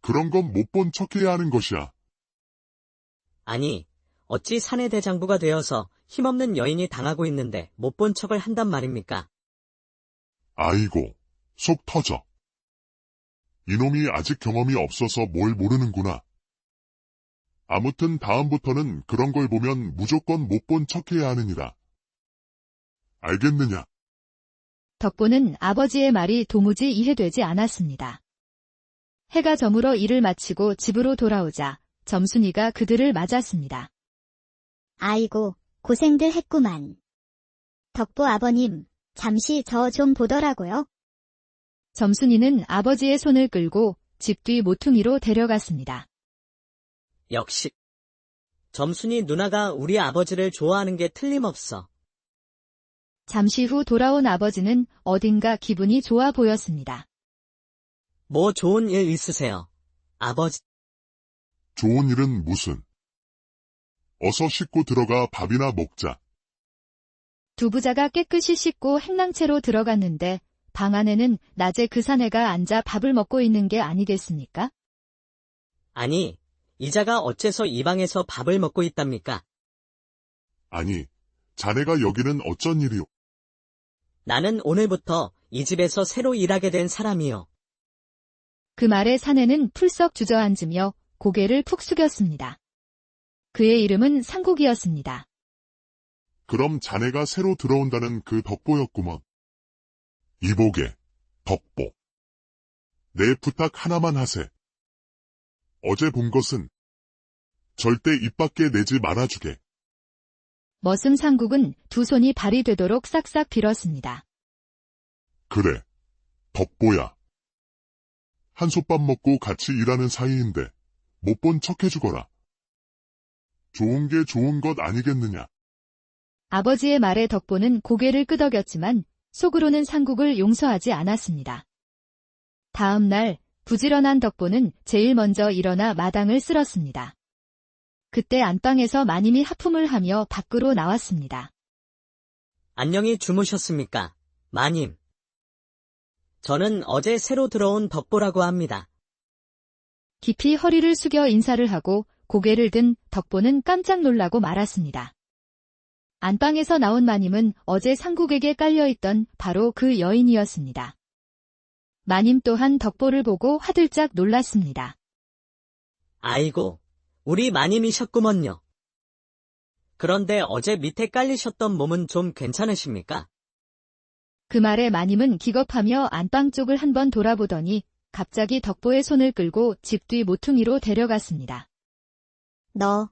그런 건 못 본 척해야 하는 것이야. 아니, 어찌 사내 대장부가 되어서 힘없는 여인이 당하고 있는데 못 본 척을 한단 말입니까? 아이고, 속 터져. 이놈이 아직 경험이 없어서 뭘 모르는구나. 아무튼 다음부터는 그런 걸 보면 무조건 못 본 척해야 하느니라. 알겠느냐? 덕보는 아버지의 말이 도무지 이해되지 않았습니다. 해가 저물어 일을 마치고 집으로 돌아오자 점순이가 그들을 맞았습니다. 아이고, 고생들 했구만. 덕보 아버님, 잠시 저 좀 보더라고요. 점순이는 아버지의 손을 끌고 집 뒤 모퉁이로 데려갔습니다. 역시 점순이 누나가 우리 아버지를 좋아하는 게 틀림없어. 잠시 후 돌아온 아버지는 어딘가 기분이 좋아 보였습니다. 뭐 좋은 일 있으세요? 아버지, 좋은 일은 무슨? 어서 씻고 들어가 밥이나 먹자. 두 부자가 깨끗이 씻고 행랑채로 들어갔는데 방 안에는 낮에 그 사내가 앉아 밥을 먹고 있는 게 아니겠습니까? 아니, 이자가 어째서 이 방에서 밥을 먹고 있답니까? 아니, 자네가 여기는 어쩐 일이오? 나는 오늘부터 이 집에서 새로 일하게 된 사람이요. 그 말에 사내는 풀썩 주저앉으며 고개를 푹 숙였습니다. 그의 이름은 상국이었습니다. 그럼 자네가 새로 들어온다는 그 덕보였구먼. 이보게, 덕보. 내 부탁 하나만 하세. 어제 본 것은 절대 입 밖에 내지 말아주게. 머슴 상국은 두 손이 발이 되도록 싹싹 빌었습니다. 그래, 덕보야. 한솥밥 먹고 같이 일하는 사이인데 못 본 척 해주거라. 좋은 게 좋은 것 아니겠느냐. 아버지의 말에 덕보는 고개를 끄덕였지만 속으로는 상국을 용서하지 않았습니다. 다음 날 부지런한 덕보는 제일 먼저 일어나 마당을 쓸었습니다. 그때 안방에서 마님이 하품을 하며 밖으로 나왔습니다. 안녕히 주무셨습니까, 마님? 저는 어제 새로 들어온 덕보라고 합니다. 깊이 허리를 숙여 인사를 하고 고개를 든 덕보는 깜짝 놀라고 말았습니다. 안방에서 나온 마님은 어제 상국에게 깔려있던 바로 그 여인이었습니다. 마님 또한 덕보를 보고 화들짝 놀랐습니다. 아이고, 우리 마님이셨구먼요. 그런데 어제 밑에 깔리셨던 몸은 좀 괜찮으십니까? 그 말에 마님은 기겁하며 안방 쪽을 한번 돌아보더니 갑자기 덕보의 손을 끌고 집 뒤 모퉁이로 데려갔습니다. 너,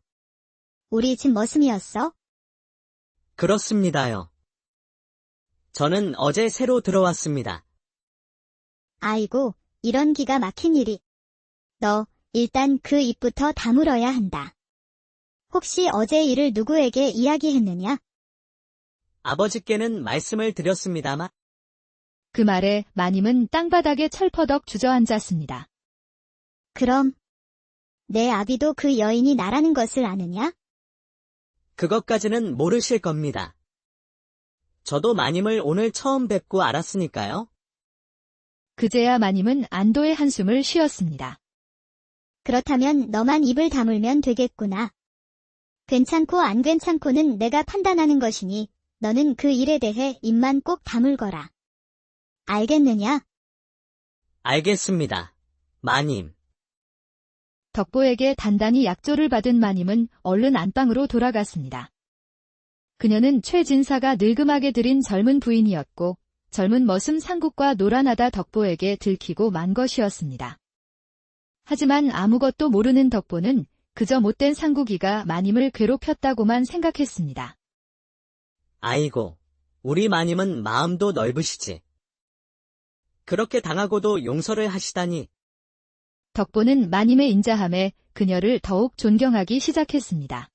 우리 집 머슴이었어? 그렇습니다요. 저는 어제 새로 들어왔습니다. 아이고, 이런 기가 막힌 일이. 너, 일단 그 입부터 다물어야 한다. 혹시 어제 일을 누구에게 이야기했느냐? 아버지께는 말씀을 드렸습니다만, 그 말에 마님은 땅바닥에 철퍼덕 주저앉았습니다. 그럼, 내 아비도 그 여인이 나라는 것을 아느냐? 그것까지는 모르실 겁니다. 저도 마님을 오늘 처음 뵙고 알았으니까요. 그제야 마님은 안도의 한숨을 쉬었습니다. 그렇다면 너만 입을 다물면 되겠구나. 괜찮고 안 괜찮고는 내가 판단하는 것이니 너는 그 일에 대해 입만 꼭 다물거라. 알겠느냐? 알겠습니다, 마님. 덕보에게 단단히 약조를 받은 마님은 얼른 안방으로 돌아갔습니다. 그녀는 최진사가 늙음하게 들인 젊은 부인이었고 젊은 머슴 상국과 노란하다 덕보에게 들키고 만 것이었습니다. 하지만 아무것도 모르는 덕보는 그저 못된 상국이가 마님을 괴롭혔다고만 생각했습니다. 아이고, 우리 마님은 마음도 넓으시지. 그렇게 당하고도 용서를 하시다니. 덕보는 마님의 인자함에 그녀를 더욱 존경하기 시작했습니다.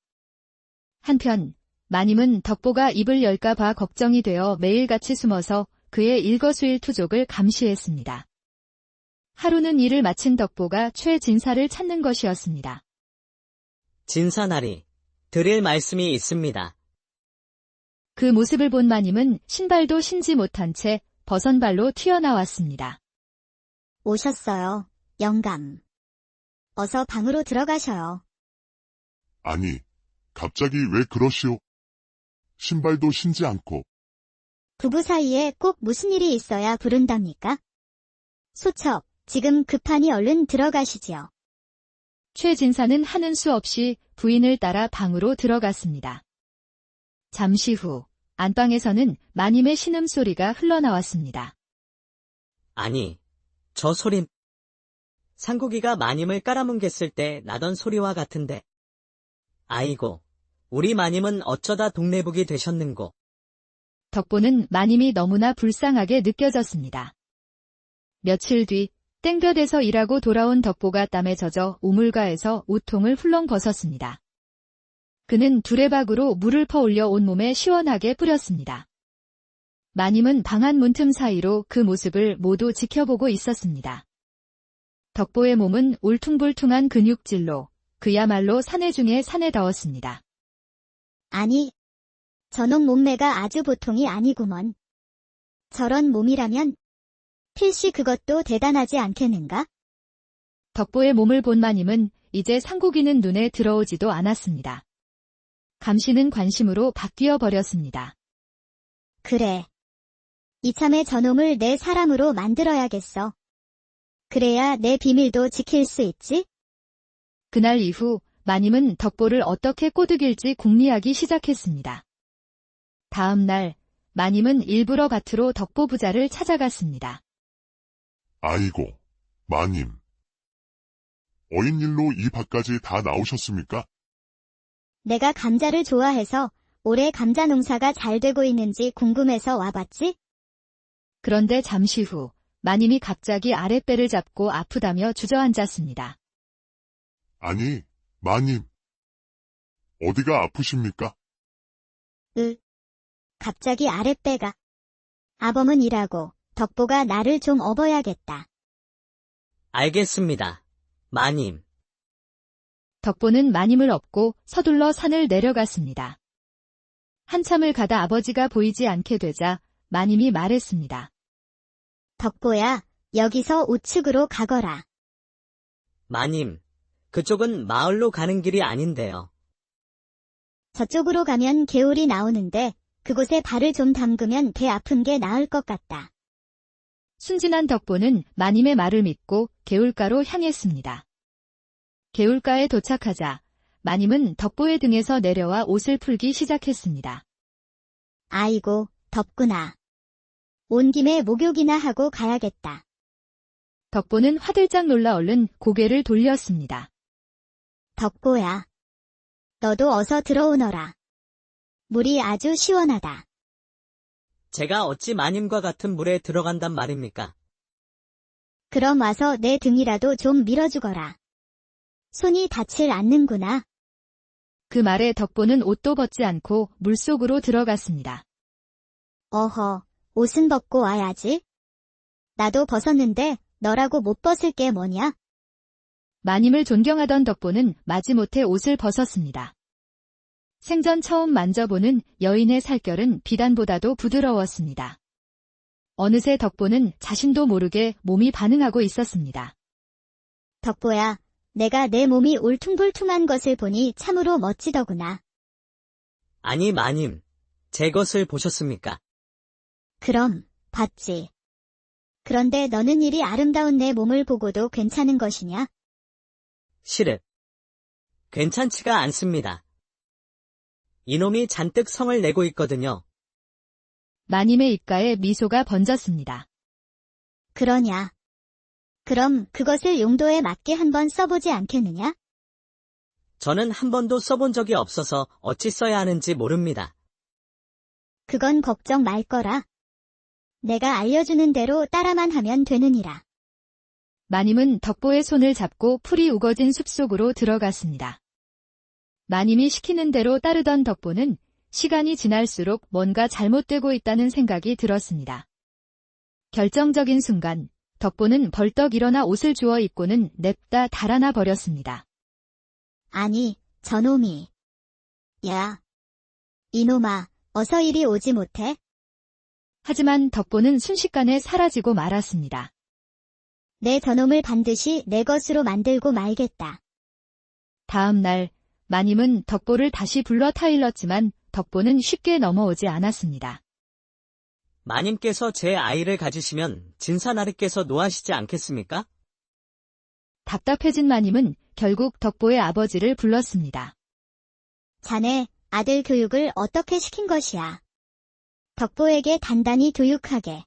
한편 마님은 덕보가 입을 열까 봐 걱정이 되어 매일같이 숨어서 그의 일거수일투족을 감시했습니다. 하루는 일을 마친 덕보가 최진사를 찾는 것이었습니다. 진사나리, 드릴 말씀이 있습니다. 그 모습을 본 마님은 신발도 신지 못한 채 버선발로 튀어나왔습니다. 오셨어요, 영감. 어서 방으로 들어가셔요. 아니, 갑자기 왜 그러시오? 신발도 신지 않고. 부부 사이에 꼭 무슨 일이 있어야 부른답니까? 소첩, 지금 급하니 얼른 들어가시지요. 최진사는 하는 수 없이 부인을 따라 방으로 들어갔습니다. 잠시 후 안방에서는 마님의 신음소리가 흘러나왔습니다. 아니, 저 소린 상국이가 마님을 깔아뭉갰을 때 나던 소리와 같은데. 아이고, 우리 마님은 어쩌다 동네북이 되셨는고. 덕보는 마님이 너무나 불쌍하게 느껴졌습니다. 며칠 뒤 땡볕에서 일하고 돌아온 덕보가 땀에 젖어 우물가에서 옷통을 훌렁 벗었습니다. 그는 두레박으로 물을 퍼올려 온몸에 시원하게 뿌렸습니다. 마님은 방안 문틈 사이로 그 모습을 모두 지켜보고 있었습니다. 덕보의 몸은 울퉁불퉁한 근육질로 그야말로 사내 중에 사내다웠습니다. 아니, 저놈 몸매가 아주 보통이 아니구먼. 저런 몸이라면 필시 그것도 대단하지 않겠는가? 덕보의 몸을 본 마님은 이제 상고기는 눈에 들어오지도 않았습니다. 감시는 관심으로 바뀌어 버렸습니다. 그래. 이참에 저놈을 내 사람으로 만들어야겠어. 그래야 내 비밀도 지킬 수 있지? 그날 이후 마님은 덕보를 어떻게 꼬드길지 궁리하기 시작했습니다. 다음 날 마님은 일부러 밭으로 덕보 부자를 찾아갔습니다. 아이고, 마님. 어인일로 이 밭까지 다 나오셨습니까? 내가 감자를 좋아해서 올해 감자 농사가 잘 되고 있는지 궁금해서 와봤지? 그런데 잠시 후 마님이 갑자기 아랫배를 잡고 아프다며 주저앉았습니다. 아니, 마님. 어디가 아프십니까? 갑자기 아랫배가. 아범은 일하고 덕보가 나를 좀 업어야겠다. 알겠습니다. 마님. 덕보는 마님을 업고 서둘러 산을 내려갔습니다. 한참을 가다 아버지가 보이지 않게 되자 마님이 말했습니다. 덕보야, 여기서 우측으로 가거라. 마님, 그쪽은 마을로 가는 길이 아닌데요. 저쪽으로 가면 개울이 나오는데 그곳에 발을 좀 담그면 배 아픈 게 나을 것 같다. 순진한 덕보는 마님의 말을 믿고 개울가로 향했습니다. 개울가에 도착하자 마님은 덕보의 등에서 내려와 옷을 풀기 시작했습니다. 아이고, 덥구나. 온 김에 목욕이나 하고 가야겠다. 덕보는 화들짝 놀라 얼른 고개를 돌렸습니다. 덕보야. 너도 어서 들어오너라. 물이 아주 시원하다. 제가 어찌 마님과 같은 물에 들어간단 말입니까? 그럼 와서 내 등이라도 좀 밀어주거라. 손이 닿질 않는구나. 그 말에 덕보는 옷도 벗지 않고 물속으로 들어갔습니다. 어허, 옷은 벗고 와야지. 나도 벗었는데 너라고 못 벗을 게 뭐냐? 마님을 존경하던 덕보는 마지못해 옷을 벗었습니다. 생전 처음 만져보는 여인의 살결은 비단보다도 부드러웠습니다. 어느새 덕보는 자신도 모르게 몸이 반응하고 있었습니다. 덕보야, 내가 내 몸이 울퉁불퉁한 것을 보니 참으로 멋지더구나. 아니, 마님. 제 것을 보셨습니까? 그럼, 봤지. 그런데 너는 이리 아름다운 내 몸을 보고도 괜찮은 것이냐? 시륵. 괜찮지가 않습니다. 이놈이 잔뜩 성을 내고 있거든요. 마님의 입가에 미소가 번졌습니다. 그러냐? 그럼 그것을 용도에 맞게 한번 써보지 않겠느냐? 저는 한 번도 써본 적이 없어서 어찌 써야 하는지 모릅니다. 그건 걱정 말 거라. 내가 알려주는 대로 따라만 하면 되느니라. 마님은 덕보의 손을 잡고 풀이 우거진 숲속으로 들어갔습니다. 마님이 시키는 대로 따르던 덕보는 시간이 지날수록 뭔가 잘못되고 있다는 생각이 들었습니다. 결정적인 순간 덕보는 벌떡 일어나 옷을 주워 입고는 냅다 달아나 버렸습니다. 아니, 저놈이. 야, 이놈아, 어서 이리 오지 못해? 하지만 덕보는 순식간에 사라지고 말았습니다. 내 저놈을 반드시 내 것으로 만들고 말겠다. 다음 날 마님은 덕보를 다시 불러 타일렀지만 덕보는 쉽게 넘어오지 않았습니다. 마님께서 제 아이를 가지시면 진사나르께서 노하시지 않겠습니까? 답답해진 마님은 결국 덕보의 아버지를 불렀습니다. 자네, 아들 교육을 어떻게 시킨 것이야? 덕보에게 단단히 교육하게.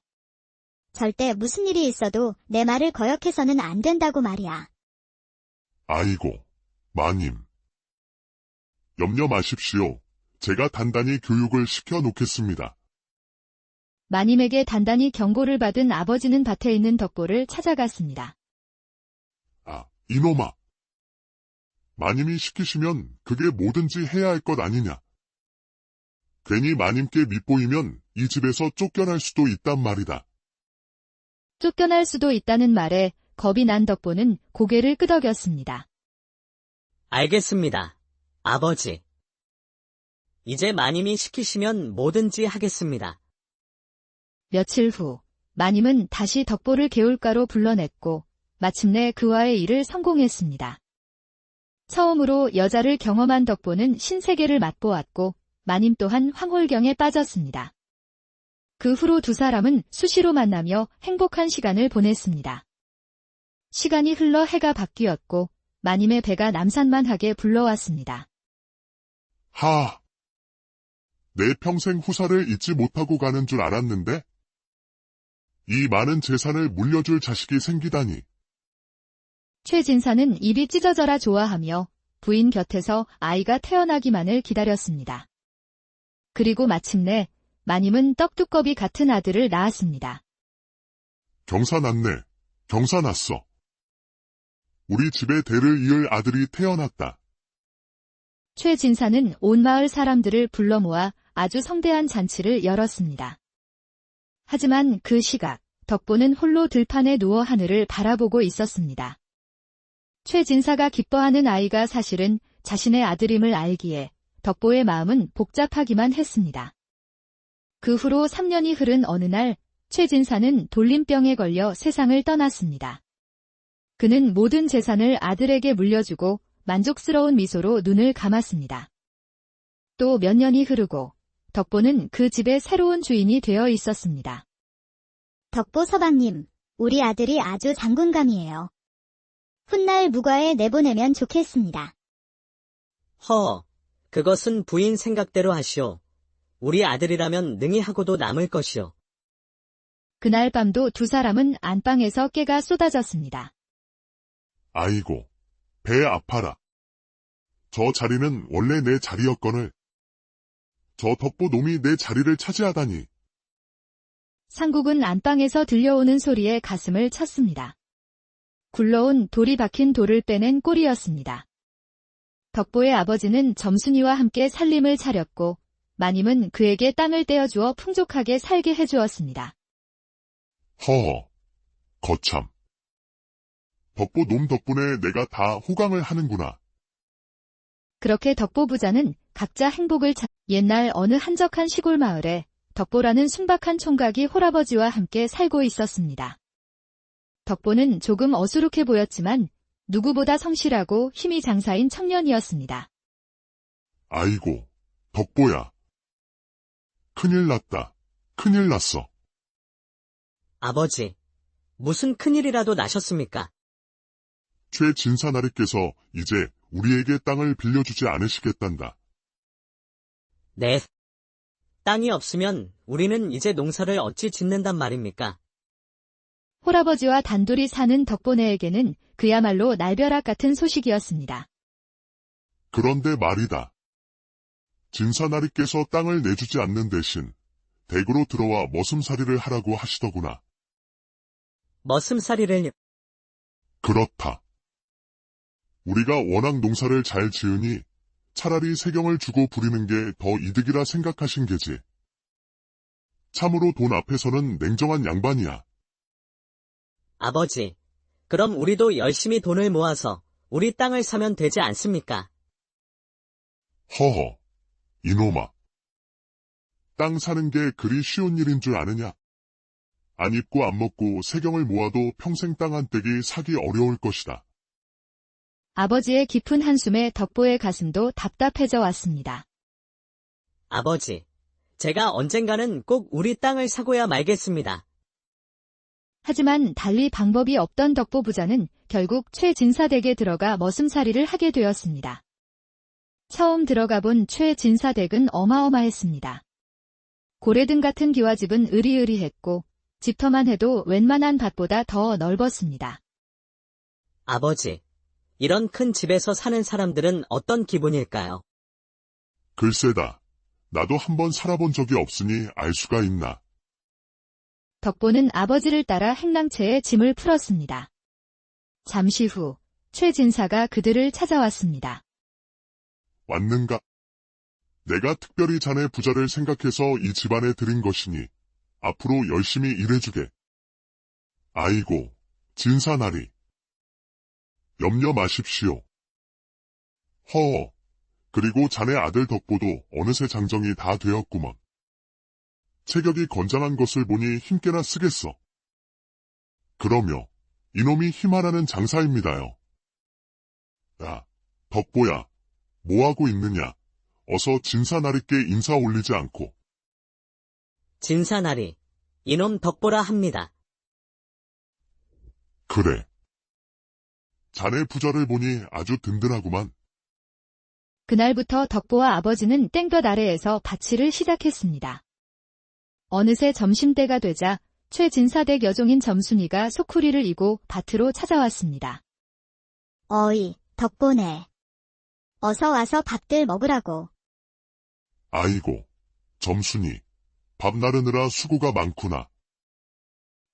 절대 무슨 일이 있어도 내 말을 거역해서는 안 된다고 말이야. 아이고, 마님. 염려 마십시오. 제가 단단히 교육을 시켜놓겠습니다. 마님에게 단단히 경고를 받은 아버지는 밭에 있는 덕보를 찾아갔습니다. 아, 이놈아. 마님이 시키시면 그게 뭐든지 해야 할 것 아니냐. 괜히 마님께 밉보이면 이 집에서 쫓겨날 수도 있단 말이다. 쫓겨날 수도 있다는 말에 겁이 난 덕보는 고개를 끄덕였습니다. 알겠습니다. 아버지. 이제 마님이 시키시면 뭐든지 하겠습니다. 며칠 후 마님은 다시 덕보를 개울가로 불러냈고 마침내 그와의 일을 성공했습니다. 처음으로 여자를 경험한 덕보는 신세계를 맛보았고 마님 또한 황홀경에 빠졌습니다. 그 후로 두 사람은 수시로 만나며 행복한 시간을 보냈습니다. 시간이 흘러 해가 바뀌었고 마님의 배가 남산만하게 불러왔습니다. 하! 내 평생 후사를 잊지 못하고 가는 줄 알았는데? 이 많은 재산을 물려줄 자식이 생기다니. 최진사는 입이 찢어져라 좋아하며 부인 곁에서 아이가 태어나기만을 기다렸습니다. 그리고 마침내 마님은 떡두꺼비 같은 아들을 낳았습니다. 경사 났네. 경사 났어. 우리 집의 대를 이을 아들이 태어났다. 최진사는 온 마을 사람들을 불러 모아 아주 성대한 잔치를 열었습니다. 하지만 그 시각, 덕보는 홀로 들판에 누워 하늘을 바라보고 있었습니다. 최진사가 기뻐하는 아이가 사실은 자신의 아들임을 알기에 덕보의 마음은 복잡하기만 했습니다. 그 후로 3년이 흐른 어느 날 최진사는 돌림병에 걸려 세상을 떠났습니다. 그는 모든 재산을 아들에게 물려주고 만족스러운 미소로 눈을 감았습니다. 또 몇 년이 흐르고 덕보는 그 집의 새로운 주인이 되어 있었습니다. 덕보 서방님, 우리 아들이 아주 장군감이에요. 훗날 무과에 내보내면 좋겠습니다. 그것은 부인 생각대로 하시오. 우리 아들이라면 능히 하고도 남을 것이오. 그날 밤도 두 사람은 안방에서 깨가 쏟아졌습니다. 아이고, 배 아파라. 저 자리는 원래 내 자리였거늘. 저 덕보 놈이 내 자리를 차지하다니. 상국은 안방에서 들려오는 소리에 가슴을 쳤습니다. 굴러온 돌이 박힌 돌을 빼낸 꼴이었습니다. 덕보의 아버지는 점순이와 함께 살림을 차렸고 마님은 그에게 땅을 떼어주어 풍족하게 살게 해주었습니다. 허허, 거참. 덕보 놈 덕분에 내가 다 호강을 하는구나. 그렇게 덕보 부자는 각자 행복을 찾 옛날 어느 한적한 시골 마을에 덕보라는 순박한 총각이 홀아버지와 함께 살고 있었습니다. 덕보는 조금 어수룩해 보였지만 누구보다 성실하고 힘이 장사인 청년이었습니다. 아이고, 덕보야. 큰일 났다. 큰일 났어. 아버지, 무슨 큰일이라도 나셨습니까? 최진사나리께서 이제 우리에게 땅을 빌려주지 않으시겠단다. 네. 땅이 없으면 우리는 이제 농사를 어찌 짓는단 말입니까? 홀아버지와 단둘이 사는 덕보네에게는 그야말로 날벼락 같은 소식이었습니다. 그런데 말이다. 진사나리께서 땅을 내주지 않는 대신 댁으로 들어와 머슴살이를 하라고 하시더구나. 머슴살이를... 그렇다. 우리가 워낙 농사를 잘 지으니 차라리 세경을 주고 부리는 게 더 이득이라 생각하신 게지. 참으로 돈 앞에서는 냉정한 양반이야. 아버지, 그럼 우리도 열심히 돈을 모아서 우리 땅을 사면 되지 않습니까? 허허, 이놈아. 땅 사는 게 그리 쉬운 일인 줄 아느냐? 안 입고 안 먹고 세경을 모아도 평생 땅 한 떼기 사기 어려울 것이다. 아버지의 깊은 한숨에 덕보의 가슴도 답답해져 왔습니다. 아버지, 제가 언젠가는 꼭 우리 땅을 사고야 말겠습니다. 하지만 달리 방법이 없던 덕보 부자는 결국 최진사댁에 들어가 머슴살이를 하게 되었습니다. 처음 들어가 본 최진사댁은 어마어마했습니다. 고래등 같은 기와집은 으리으리했고 집터만 해도 웬만한 밭보다 더 넓었습니다. 아버지, 이런 큰 집에서 사는 사람들은 어떤 기분일까요? 글쎄다. 나도 한번 살아본 적이 없으니 알 수가 있나. 덕보는 아버지를 따라 행랑채에 짐을 풀었습니다. 잠시 후 최진사가 그들을 찾아왔습니다. 왔는가? 내가 특별히 자네 부자를 생각해서 이 집안에 들인 것이니 앞으로 열심히 일해주게. 아이고, 진사나리. 염려 마십시오. 허, 그리고 자네 아들 덕보도 어느새 장정이 다 되었구먼. 체격이 건장한 것을 보니 힘께나 쓰겠어. 그러며 이놈이 힘하라는 장사입니다요. 야, 덕보야, 뭐하고 있느냐? 어서 진사나리께 인사 올리지 않고. 진사나리, 이놈 덕보라 합니다. 그래. 자네 부자를 보니 아주 든든하구만. 그날부터 덕보와 아버지는 땡볕 아래에서 밭일을 시작했습니다. 어느새 점심때가 되자 최진사댁 여종인 점순이가 소쿠리를 이고 밭으로 찾아왔습니다. 어이, 덕보네. 어서 와서 밥들 먹으라고. 아이고, 점순이. 밥 나르느라 수고가 많구나.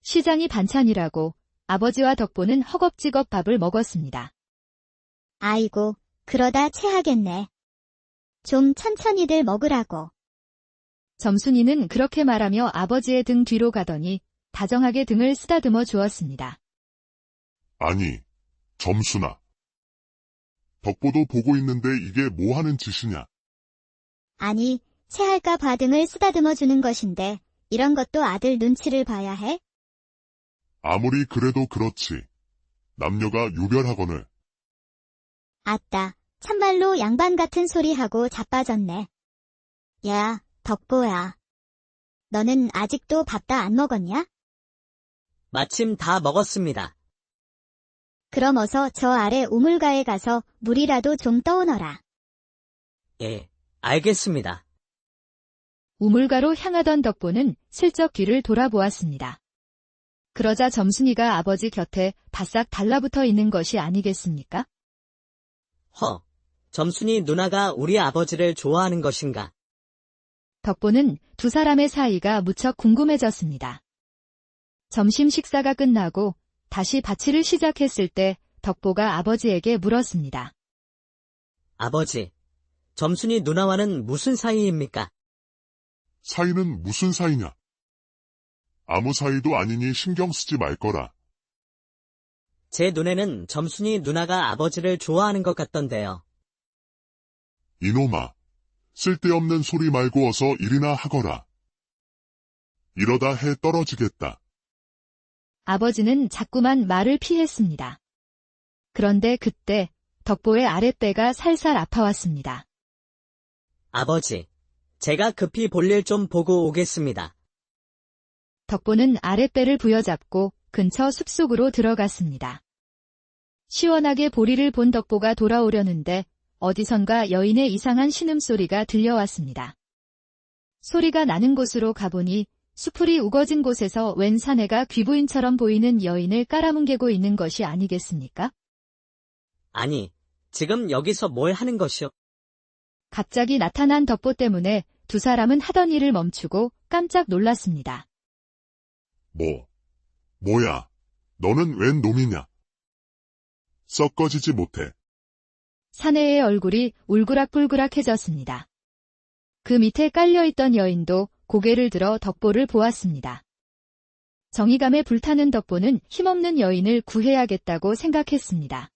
시장이 반찬이라고 아버지와 덕보는 허겁지겁 밥을 먹었습니다. 아이고, 그러다 체하겠네. 좀 천천히들 먹으라고. 점순이는 그렇게 말하며 아버지의 등 뒤로 가더니 다정하게 등을 쓰다듬어 주었습니다. 아니, 점순아. 덕보도 보고 있는데 이게 뭐 하는 짓이냐? 아니, 체할까 봐 등을 쓰다듬어 주는 것인데 이런 것도 아들 눈치를 봐야 해? 아무리 그래도 그렇지. 남녀가 유별하거늘. 아따, 참말로 양반 같은 소리하고 자빠졌네. 야, 덕보야. 너는 아직도 밥 다 안 먹었냐? 마침 다 먹었습니다. 그럼 어서 저 아래 우물가에 가서 물이라도 좀 떠오너라. 예, 알겠습니다. 우물가로 향하던 덕보는 슬쩍 뒤를 돌아보았습니다. 그러자 점순이가 아버지 곁에 바싹 달라붙어 있는 것이 아니겠습니까? 허, 점순이 누나가 우리 아버지를 좋아하는 것인가? 덕보는 두 사람의 사이가 무척 궁금해졌습니다. 점심 식사가 끝나고 다시 밭일을 시작했을 때 덕보가 아버지에게 물었습니다. 아버지, 점순이 누나와는 무슨 사이입니까? 사이는 무슨 사이냐? 아무 사이도 아니니 신경 쓰지 말거라. 제 눈에는 점순이 누나가 아버지를 좋아하는 것 같던데요. 이놈아, 쓸데없는 소리 말고 어서 일이나 하거라. 이러다 해 떨어지겠다. 아버지는 자꾸만 말을 피했습니다. 그런데 그때 덕보의 아랫배가 살살 아파왔습니다. 아버지, 제가 급히 볼일 좀 보고 오겠습니다. 덕보는 아랫배를 부여잡고 근처 숲속으로 들어갔습니다. 시원하게 보리를 본 덕보가 돌아오려는데 어디선가 여인의 이상한 신음소리가 들려왔습니다. 소리가 나는 곳으로 가보니 수풀이 우거진 곳에서 웬 사내가 귀부인처럼 보이는 여인을 깔아뭉개고 있는 것이 아니겠습니까? 아니, 지금 여기서 뭘 하는 것이오? 갑자기 나타난 덕보 때문에 두 사람은 하던 일을 멈추고 깜짝 놀랐습니다. 뭐야, 너는 웬 놈이냐? 썩거지지 못해. 사내의 얼굴이 울그락불그락해졌습니다. 그 밑에 깔려있던 여인도 고개를 들어 덕보를 보았습니다. 정의감에 불타는 덕보는 힘없는 여인을 구해야겠다고 생각했습니다.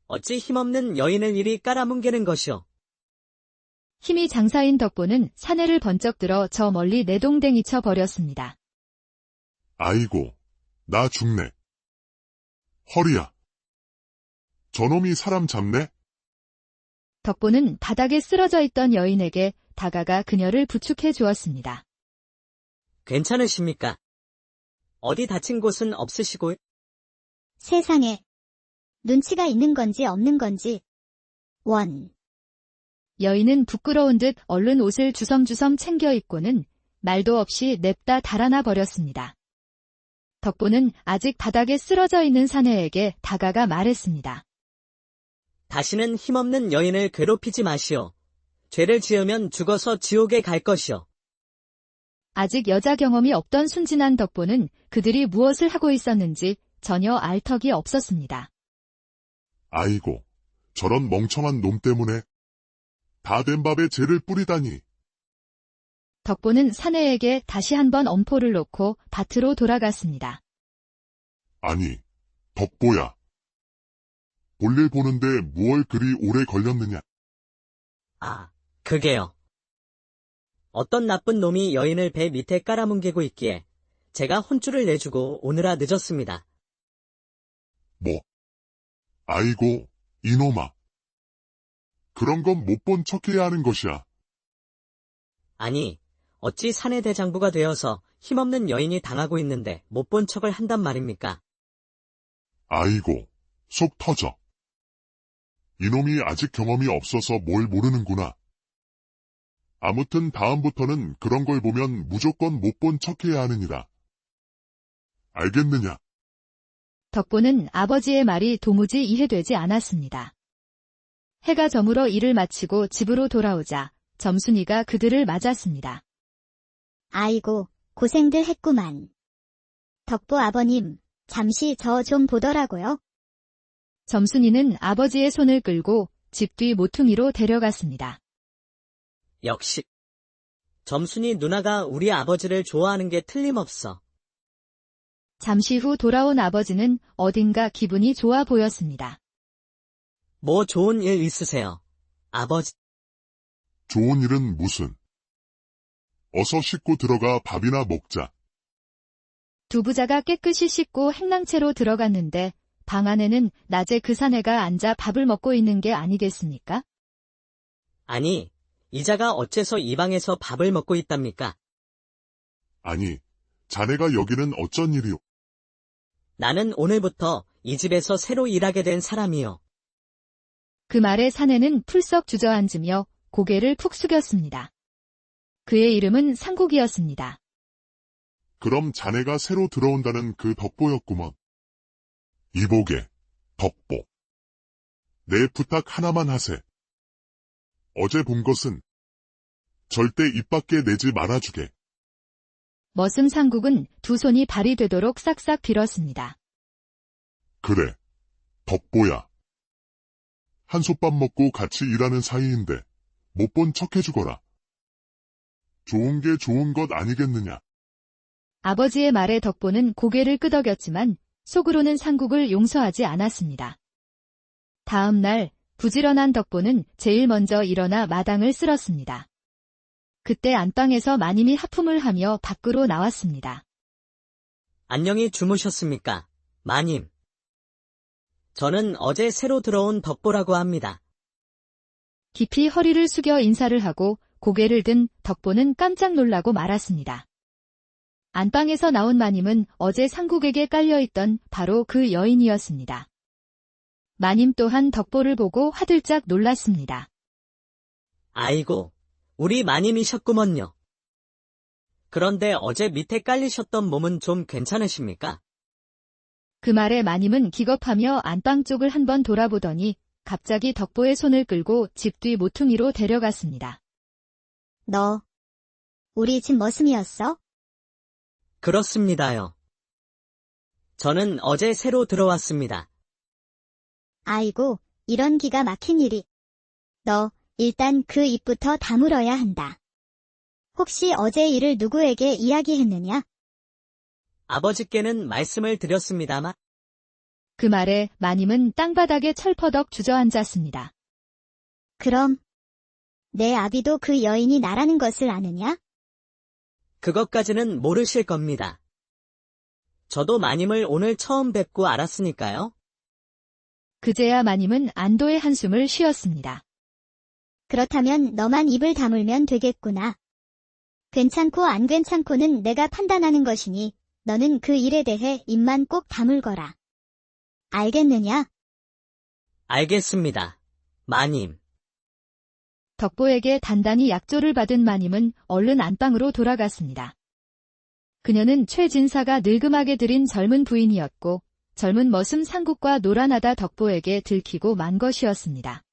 어찌 힘없는 여인을 이리 깔아뭉개는 것이오? 힘이 장사인 덕보는 사내를 번쩍 들어 저 멀리 내동댕이 쳐 버렸습니다. 아이고, 나 죽네. 허리야. 저놈이 사람 잡네? 덕보는 바닥에 쓰러져 있던 여인에게 다가가 그녀를 부축해 주었습니다. 괜찮으십니까? 어디 다친 곳은 없으시고? 세상에. 눈치가 있는 건지 없는 건지. 여인은 부끄러운 듯 얼른 옷을 주섬주섬 챙겨 입고는 말도 없이 냅다 달아나 버렸습니다. 덕보는 아직 바닥에 쓰러져 있는 사내에게 다가가 말했습니다. 다시는 힘없는 여인을 괴롭히지 마시오. 죄를 지으면 죽어서 지옥에 갈 것이오. 아직 여자 경험이 없던 순진한 덕보는 그들이 무엇을 하고 있었는지 전혀 알 턱이 없었습니다. 아이고, 저런 멍청한 놈 때문에. 다 된 밥에 재를 뿌리다니. 덕보는 사내에게 다시 한번 엄포를 놓고 밭으로 돌아갔습니다. 아니, 덕보야. 볼일 보는데 무얼 그리 오래 걸렸느냐? 아, 그게요. 어떤 나쁜 놈이 여인을 배 밑에 깔아뭉개고 있기에 제가 혼쭐을 내주고 오느라 늦었습니다. 뭐? 아이고, 이놈아. 그런 건 못 본 척해야 하는 것이야. 아니, 어찌 사내 대장부가 되어서 힘없는 여인이 당하고 있는데 못 본 척을 한단 말입니까? 아이고, 속 터져. 이놈이 아직 경험이 없어서 뭘 모르는구나. 아무튼 다음부터는 그런 걸 보면 무조건 못 본 척해야 하느니라. 알겠느냐? 덕보는 아버지의 말이 도무지 이해되지 않았습니다. 해가 저물어 일을 마치고 집으로 돌아오자 점순이가 그들을 맞았습니다. 아이고, 고생들 했구만. 덕보 아버님, 잠시 저 좀 보더라고요. 점순이는 아버지의 손을 끌고 집 뒤 모퉁이로 데려갔습니다. 역시. 점순이 누나가 우리 아버지를 좋아하는 게 틀림없어. 잠시 후 돌아온 아버지는 어딘가 기분이 좋아 보였습니다. 뭐 좋은 일 있으세요? 아버지. 좋은 일은 무슨? 어서 씻고 들어가 밥이나 먹자. 두 부자가 깨끗이 씻고 행랑채로 들어갔는데 방 안에는 낮에 그 사내가 앉아 밥을 먹고 있는 게 아니겠습니까? 아니, 이자가 어째서 이 방에서 밥을 먹고 있답니까? 아니, 자네가 여기는 어쩐 일이오? 나는 오늘부터 이 집에서 새로 일하게 된 사람이요. 그 말에 사내는 풀썩 주저앉으며 고개를 푹 숙였습니다. 그의 이름은 상국이었습니다. 그럼 자네가 새로 들어온다는 그 덕보였구먼. 이보게, 덕보. 내 부탁 하나만 하세. 어제 본 것은 절대 입 밖에 내지 말아주게. 머슴 상국은 두 손이 발이 되도록 싹싹 빌었습니다. 그래, 덕보야. 한솥밥 먹고 같이 일하는 사이인데 못 본 척 해주거라. 좋은 게 좋은 것 아니겠느냐. 아버지의 말에 덕보는 고개를 끄덕였지만 속으로는 상국을 용서하지 않았습니다. 다음 날 부지런한 덕보는 제일 먼저 일어나 마당을 쓸었습니다. 그때 안방에서 마님이 하품을 하며 밖으로 나왔습니다. 안녕히 주무셨습니까, 마님? 저는 어제 새로 들어온 덕보라고 합니다. 깊이 허리를 숙여 인사를 하고 고개를 든 덕보는 깜짝 놀라고 말았습니다. 안방에서 나온 마님은 어제 상국에게 깔려있던 바로 그 여인이었습니다. 마님 또한 덕보를 보고 화들짝 놀랐습니다. 아이고, 우리 마님이셨구먼요. 그런데 어제 밑에 깔리셨던 몸은 좀 괜찮으십니까? 그 말에 마님은 기겁하며 안방 쪽을 한번 돌아보더니 갑자기 덕보의 손을 끌고 집 뒤 모퉁이로 데려갔습니다. 너, 우리 집 머슴이었어? 그렇습니다요. 저는 어제 새로 들어왔습니다. 아이고, 이런 기가 막힌 일이. 너, 일단 그 입부터 다물어야 한다. 혹시 어제 일을 누구에게 이야기했느냐? 아버지께는 말씀을 드렸습니다만, 그 말에 마님은 땅바닥에 철퍼덕 주저앉았습니다. 그럼, 내 아비도 그 여인이 나라는 것을 아느냐? 그것까지는 모르실 겁니다. 저도 마님을 오늘 처음 뵙고 알았으니까요. 그제야 마님은 안도의 한숨을 쉬었습니다. 그렇다면 너만 입을 다물면 되겠구나. 괜찮고 안 괜찮고는 내가 판단하는 것이니 너는 그 일에 대해 입만 꼭 다물거라. 알겠느냐? 알겠습니다, 마님. 덕보에게 단단히 약조를 받은 마님은 얼른 안방으로 돌아갔습니다. 그녀는 최진사가 늙음하게 들인 젊은 부인이었고 젊은 머슴 상국과 노란하다 덕보에게 들키고 만 것이었습니다.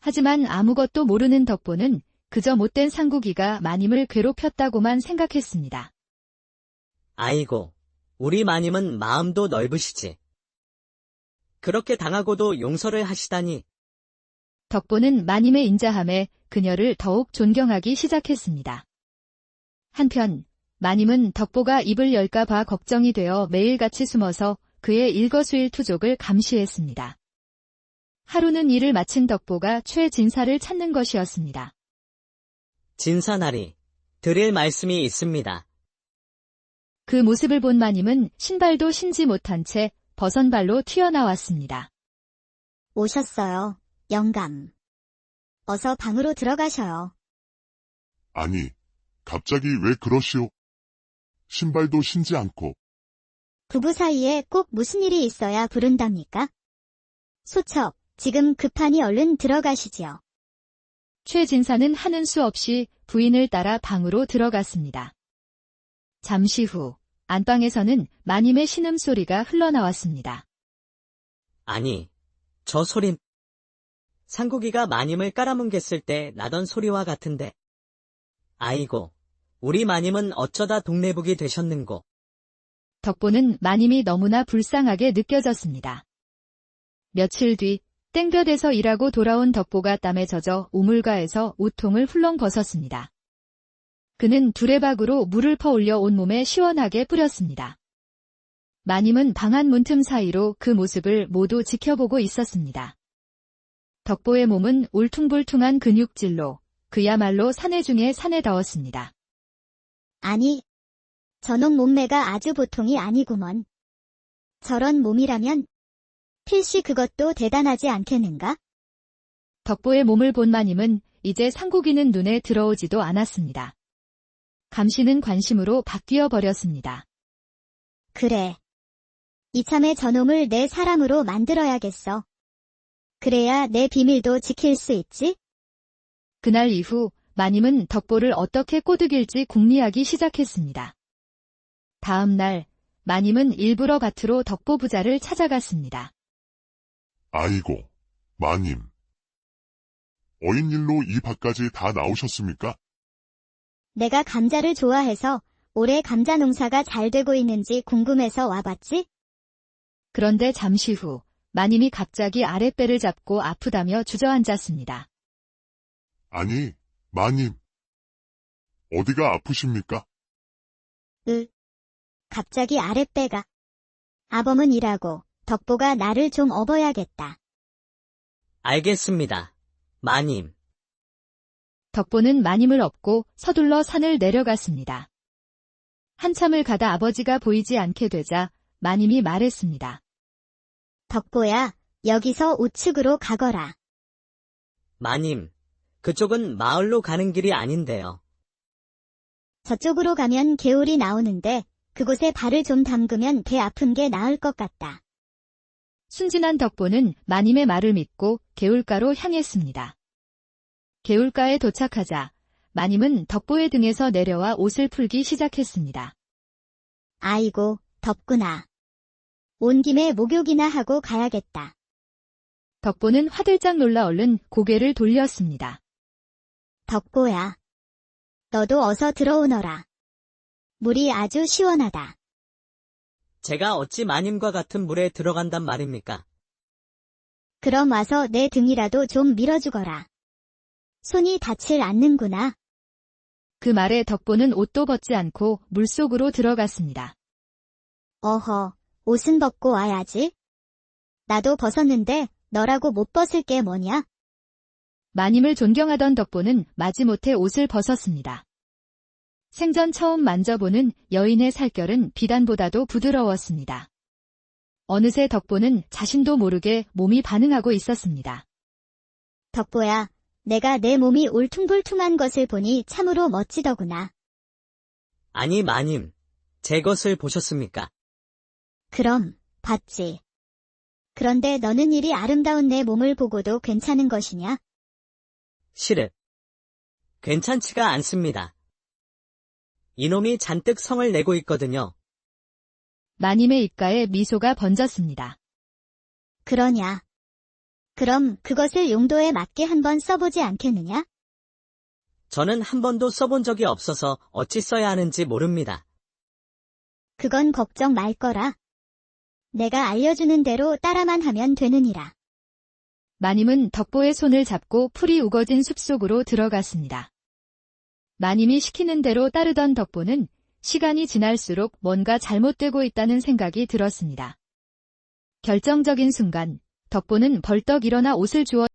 하지만 아무것도 모르는 덕보는 그저 못된 상국이가 마님을 괴롭혔다고만 생각했습니다. 아이고, 우리 마님은 마음도 넓으시지. 그렇게 당하고도 용서를 하시다니. 덕보는 마님의 인자함에 그녀를 더욱 존경하기 시작했습니다. 한편 마님은 덕보가 입을 열까 봐 걱정이 되어 매일같이 숨어서 그의 일거수일투족을 감시했습니다. 하루는 일을 마친 덕보가 최진사를 찾는 것이었습니다. 진사나리, 드릴 말씀이 있습니다. 그 모습을 본 마님은 신발도 신지 못한 채 버선발로 튀어나왔습니다. 오셨어요, 영감. 어서 방으로 들어가셔요. 아니, 갑자기 왜 그러시오? 신발도 신지 않고. 부부 사이에 꼭 무슨 일이 있어야 부른답니까? 소첩, 지금 급하니 얼른 들어가시지요. 최진사는 하는 수 없이 부인을 따라 방으로 들어갔습니다. 잠시 후 안방에서는 마님의 신음소리가 흘러나왔습니다. 아니, 저 소린 상국이가 마님을 깔아뭉갰을 때 나던 소리와 같은데. 아이고, 우리 마님은 어쩌다 동네북이 되셨는고. 덕보는 마님이 너무나 불쌍하게 느껴졌습니다. 며칠 뒤 땡볕에서 일하고 돌아온 덕보가 땀에 젖어 우물가에서 옷통을 훌렁 벗었습니다. 그는 두레박으로 물을 퍼올려 온몸에 시원하게 뿌렸습니다. 마님은 방안 문틈 사이로 그 모습을 모두 지켜보고 있었습니다. 덕보의 몸은 울퉁불퉁한 근육질로 그야말로 사내 중에 사내다웠습니다. 아니, 저놈 몸매가 아주 보통이 아니구먼. 저런 몸이라면 필시 그것도 대단하지 않겠는가? 덕보의 몸을 본 마님은 이제 상국이는 눈에 들어오지도 않았습니다. 감시는 관심으로 바뀌어 버렸습니다. 그래. 이참에 저놈을 내 사람으로 만들어야겠어. 그래야 내 비밀도 지킬 수 있지? 그날 이후 마님은 덕보를 어떻게 꼬드길지 궁리하기 시작했습니다. 다음 날 마님은 일부러 밭으로 덕보 부자를 찾아갔습니다. 아이고, 마님. 어인일로 이 밭까지 다 나오셨습니까? 내가 감자를 좋아해서 올해 감자 농사가 잘 되고 있는지 궁금해서 와봤지? 그런데 잠시 후 마님이 갑자기 아랫배를 잡고 아프다며 주저앉았습니다. 아니, 마님. 어디가 아프십니까? 갑자기 아랫배가. 아범은 일하고 덕보가 나를 좀 업어야겠다. 알겠습니다. 마님. 덕보는 마님을 업고 서둘러 산을 내려갔습니다. 한참을 가다 아버지가 보이지 않게 되자 마님이 말했습니다. 덕보야, 여기서 우측으로 가거라. 마님, 그쪽은 마을로 가는 길이 아닌데요. 저쪽으로 가면 개울이 나오는데 그곳에 발을 좀 담그면 배 아픈 게 나을 것 같다. 순진한 덕보는 마님의 말을 믿고 개울가로 향했습니다. 개울가에 도착하자 마님은 덕보의 등에서 내려와 옷을 풀기 시작했습니다. 아이고, 덥구나. 온 김에 목욕이나 하고 가야겠다. 덕보는 화들짝 놀라 얼른 고개를 돌렸습니다. 덕보야. 너도 어서 들어오너라. 물이 아주 시원하다. 제가 어찌 마님과 같은 물에 들어간단 말입니까? 그럼 와서 내 등이라도 좀 밀어주거라. 손이 닿질 않는구나. 그 말에 덕보는 옷도 벗지 않고 물속으로 들어갔습니다. 어허, 옷은 벗고 와야지. 나도 벗었는데 너라고 못 벗을 게 뭐냐? 마님을 존경하던 덕보는 마지못해 옷을 벗었습니다. 생전 처음 만져보는 여인의 살결은 비단보다도 부드러웠습니다. 어느새 덕보는 자신도 모르게 몸이 반응하고 있었습니다. 덕보야, 내가 내 몸이 울퉁불퉁한 것을 보니 참으로 멋지더구나. 아니 마님, 제 것을 보셨습니까? 그럼, 봤지. 그런데 너는 이리 아름다운 내 몸을 보고도 괜찮은 것이냐? 시릇. 괜찮지가 않습니다. 이놈이 잔뜩 성을 내고 있거든요. 마님의 입가에 미소가 번졌습니다. 그러냐? 그럼 그것을 용도에 맞게 한번 써보지 않겠느냐? 저는 한 번도 써본 적이 없어서 어찌 써야 하는지 모릅니다. 그건 걱정 말 거라. 내가 알려주는 대로 따라만 하면 되느니라. 마님은 덕보의 손을 잡고 풀이 우거진 숲속으로 들어갔습니다. 마님이 시키는 대로 따르던 덕보는 시간이 지날수록 뭔가 잘못되고 있다는 생각이 들었습니다. 결정적인 순간, 덕보는 벌떡 일어나 옷을 주워